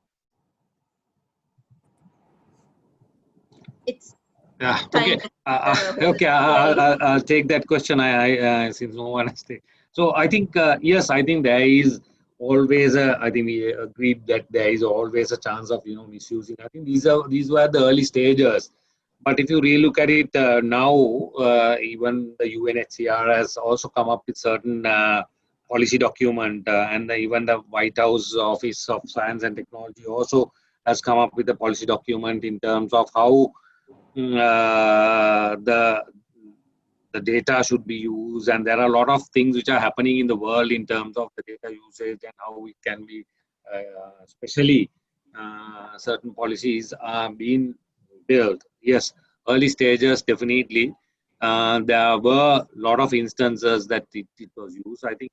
It's okay. Okay, I'll take that question. Since no one has taken. So I think yes, I think there is always I think we agreed that there is always a chance of misusing. I think these were the early stages. But if you really look at it now, even the UNHCR has also come up with certain policy document, and even the White House Office of Science and Technology also has come up with a policy document in terms of how the data should be used, and there are a lot of things which are happening in the world in terms of the data usage and how it can be, especially certain policies are being built. Yes, early stages definitely. There were a lot of instances that it was used. I think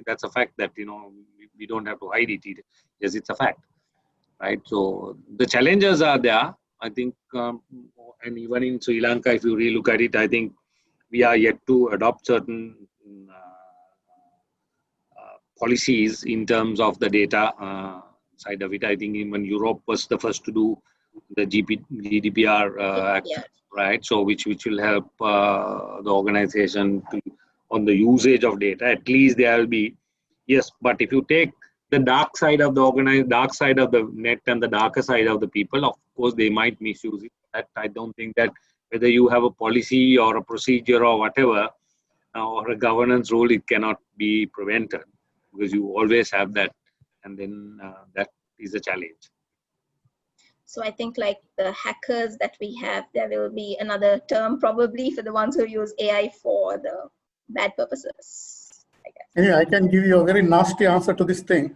that's a fact that we don't have to hide it. Yes, it's a fact, right? So the challenges are there. I think, and even in Sri Lanka, if you really look at it, I think we are yet to adopt certain policies in terms of the data side of it. I think even Europe was the first to do the GDPR Act, right? So which will help the organization on the usage of data. At least there will be, yes. But if you take the dark side of the dark side of the net and the darker side of the people, of course, they might misuse it. That I don't think that whether you have a policy or a procedure or whatever, or a governance rule, it cannot be prevented, because you always have that, and then that is a challenge. So I think like the hackers that we have, there will be another term probably for the ones who use AI for the bad purposes, I guess. Yeah, I can give you a very nasty answer to this thing.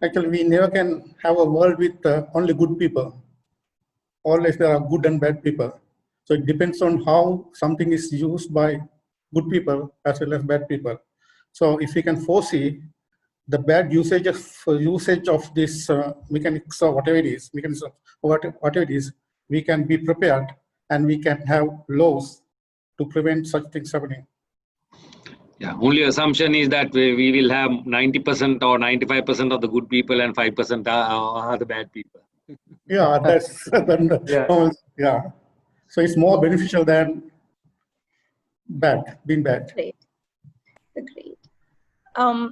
Actually, we never can have a world with only good people. Always there are good and bad people. So it depends on how something is used by good people as well as bad people. So if we can foresee the bad usage of this mechanics or whatever it is, mechanism or whatever it is, we can be prepared and we can have laws to prevent such things happening. Yeah, only assumption is that we will have 90% or 95% of the good people and 5% are the bad people. Yeah, that's yeah. So it's more beneficial than being bad. Great. Agreed.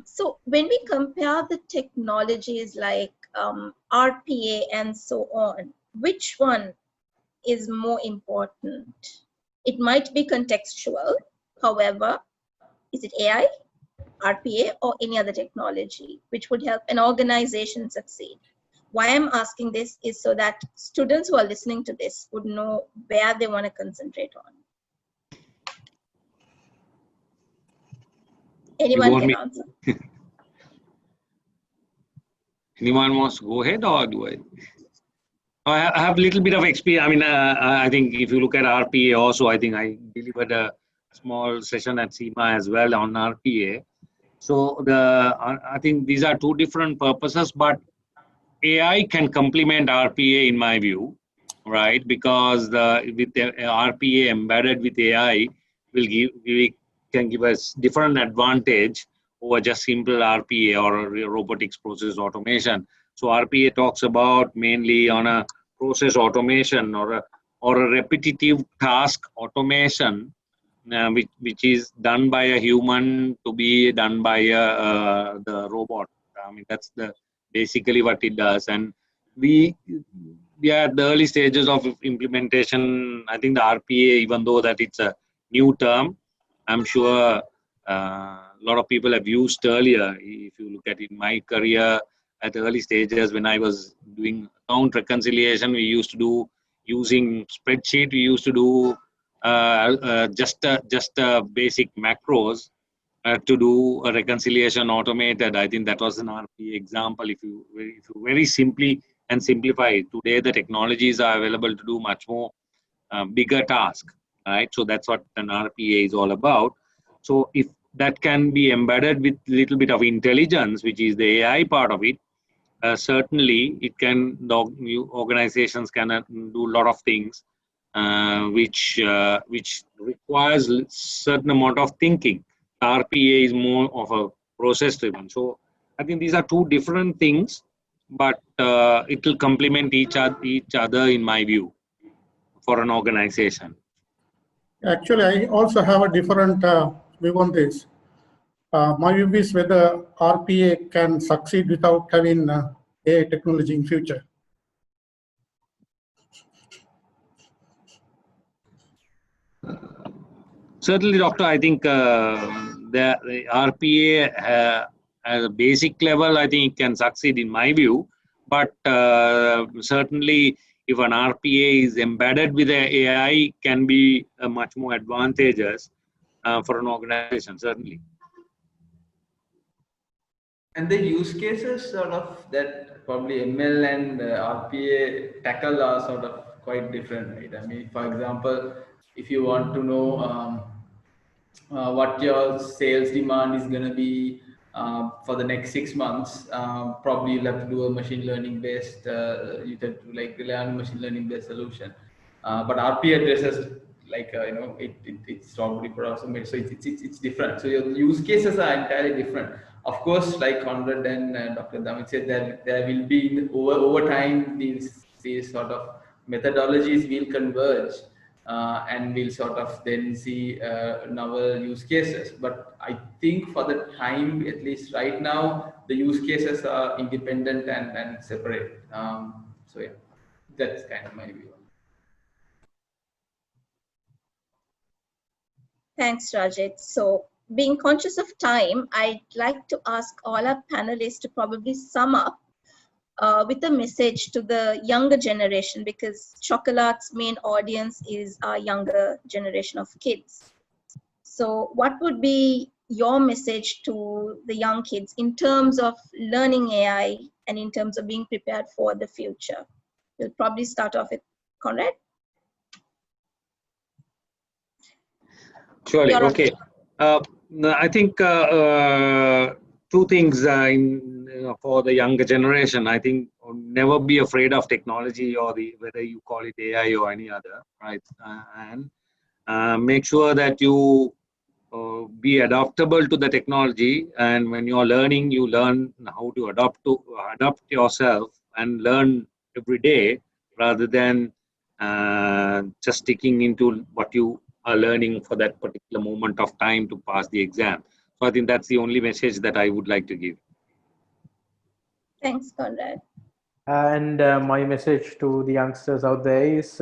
So when we compare the technologies like RPA and so on, which one is more important? It might be contextual. However, is it AI, RPA, or any other technology which would help an organization succeed? Why I'm asking this is so that students who are listening to this would know where they want to concentrate on. Anyone can answer. Anyone wants to go ahead, or do I? I have a little bit of experience. I mean, I think if you look at RPA also, I think I delivered a small session at CIMA as well on RPA. So I think these are two different purposes, but AI can complement RPA in my view, right? Because with the RPA embedded with AI we can give us different advantage over just simple RPA or robotics process automation. So RPA talks about mainly on a process automation or a repetitive task automation, which is done by a human to be done by the robot. I mean, that's the basically what it does. And we we are at the early stages of implementation. I think the RPA, even though that it's a new term, I'm sure a lot of people have used earlier. If you look at in my career at early stages, when I was doing account reconciliation, we used to do using spreadsheet. We used to do just basic macros to do a reconciliation automated. I think that was an RPA example. If you very simply and simplify it, today the technologies are available to do much more bigger task, right? So that's what an RPA is all about. So if that can be embedded with little bit of intelligence, which is the AI part of it, certainly it can, organizations can do a lot of things which requires certain amount of thinking. RPA is more of a process driven. So I think these are two different things, but it will complement each other in my view for an organization. Actually, I also have a different view on this. My view is whether RPA can succeed without having AI technology in future. Certainly, Doctor, I think the RPA at a basic level, I think it can succeed in my view. But certainly, if an RPA is embedded with the AI, can be much more advantageous for an organization, certainly. And the use cases sort of that probably ML and RPA tackle are sort of quite different, right? I mean, for example, if you want to know what your sales demand is going to be for the next 6 months, probably you'll have to do a machine learning based, you have to like rely on a machine learning based solution. But RP addresses it's already approximated, so it's different. So your use cases are entirely different. Of course, like Conrad and Dr. Damitha said, that there will be over time these sort of methodologies will converge. And we'll sort of then see novel use cases. But I think for the time, at least right now, the use cases are independent and separate. So yeah, that's kind of my view. Thanks, Rajith. So being conscious of time, I'd like to ask all our panelists to probably sum up with a message to the younger generation, because Chocolat's main audience is our younger generation of kids. So what would be your message to the young kids in terms of learning AI and in terms of being prepared for the future? We'll probably start off with Conrad. Surely, okay. I think two things for the younger generation. I think never be afraid of technology or whether you call it AI or any other, right? And make sure that you be adaptable to the technology, and when you are learning, you learn how to adapt yourself and learn every day rather than just sticking into what you are learning for that particular moment of time to pass the exam. So I think that's the only message that I would like to give. Thanks, Conrad. And my message to the youngsters out there is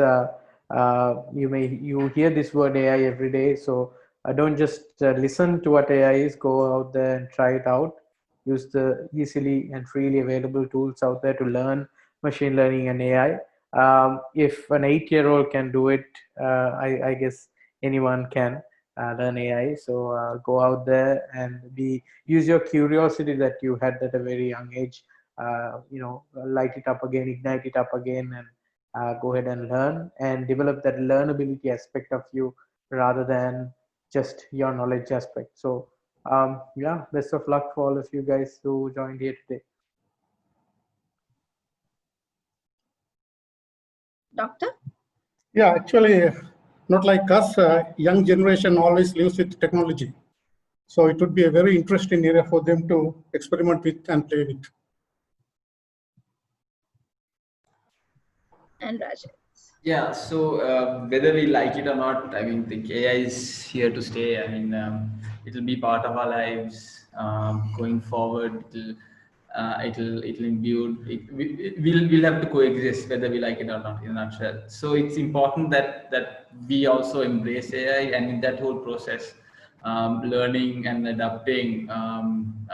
you hear this word AI every day, so don't just listen to what AI is. Go out there and try it out. Use the easily and freely available tools out there to learn machine learning and AI. If an 8-year-old can do it, I guess anyone can learn AI. So go out there and use your curiosity that you had at a very young age. Light it up again, ignite it up again, and go ahead and learn and develop that learnability aspect of you rather than just your knowledge aspect. So yeah, best of luck for all of you guys who joined here today. Doctor? Yeah, actually, not like us, young generation always lives with technology. So it would be a very interesting area for them to experiment with and play with. And Rajith. Yeah, so whether we like it or not, I mean, the AI is here to stay. I mean, it'll be part of our lives going forward. It'll imbue. We'll have to coexist whether we like it or not. In a nutshell, so it's important that we also embrace AI, and in that whole process, learning and adapting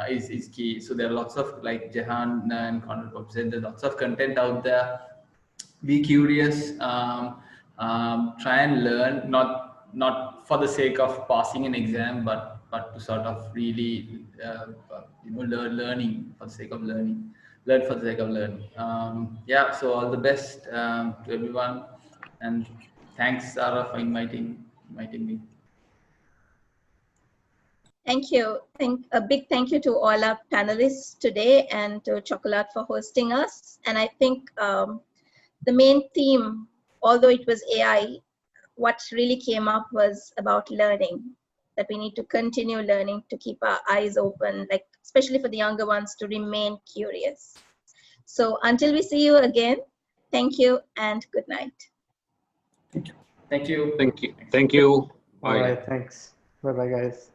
is key. So there are lots of, like Jehan and Conrad said, there's lots of content out there. Be curious, try and learn, not for the sake of passing an exam, but to sort of really learning for the sake of learning, learn for the sake of learning. Yeah, so all the best to everyone, and thanks, Zahara, for inviting me. Thank you. A big thank you to all our panelists today and to Chocolate for hosting us. And I think the main theme, although it was AI, what really came up was about learning, that we need to continue learning, to keep our eyes open, like especially for the younger ones, to remain curious. So until we see you again, thank you and good night. Thank you. Thank you. Thank you. Thank you. All right, thanks. Bye bye, guys.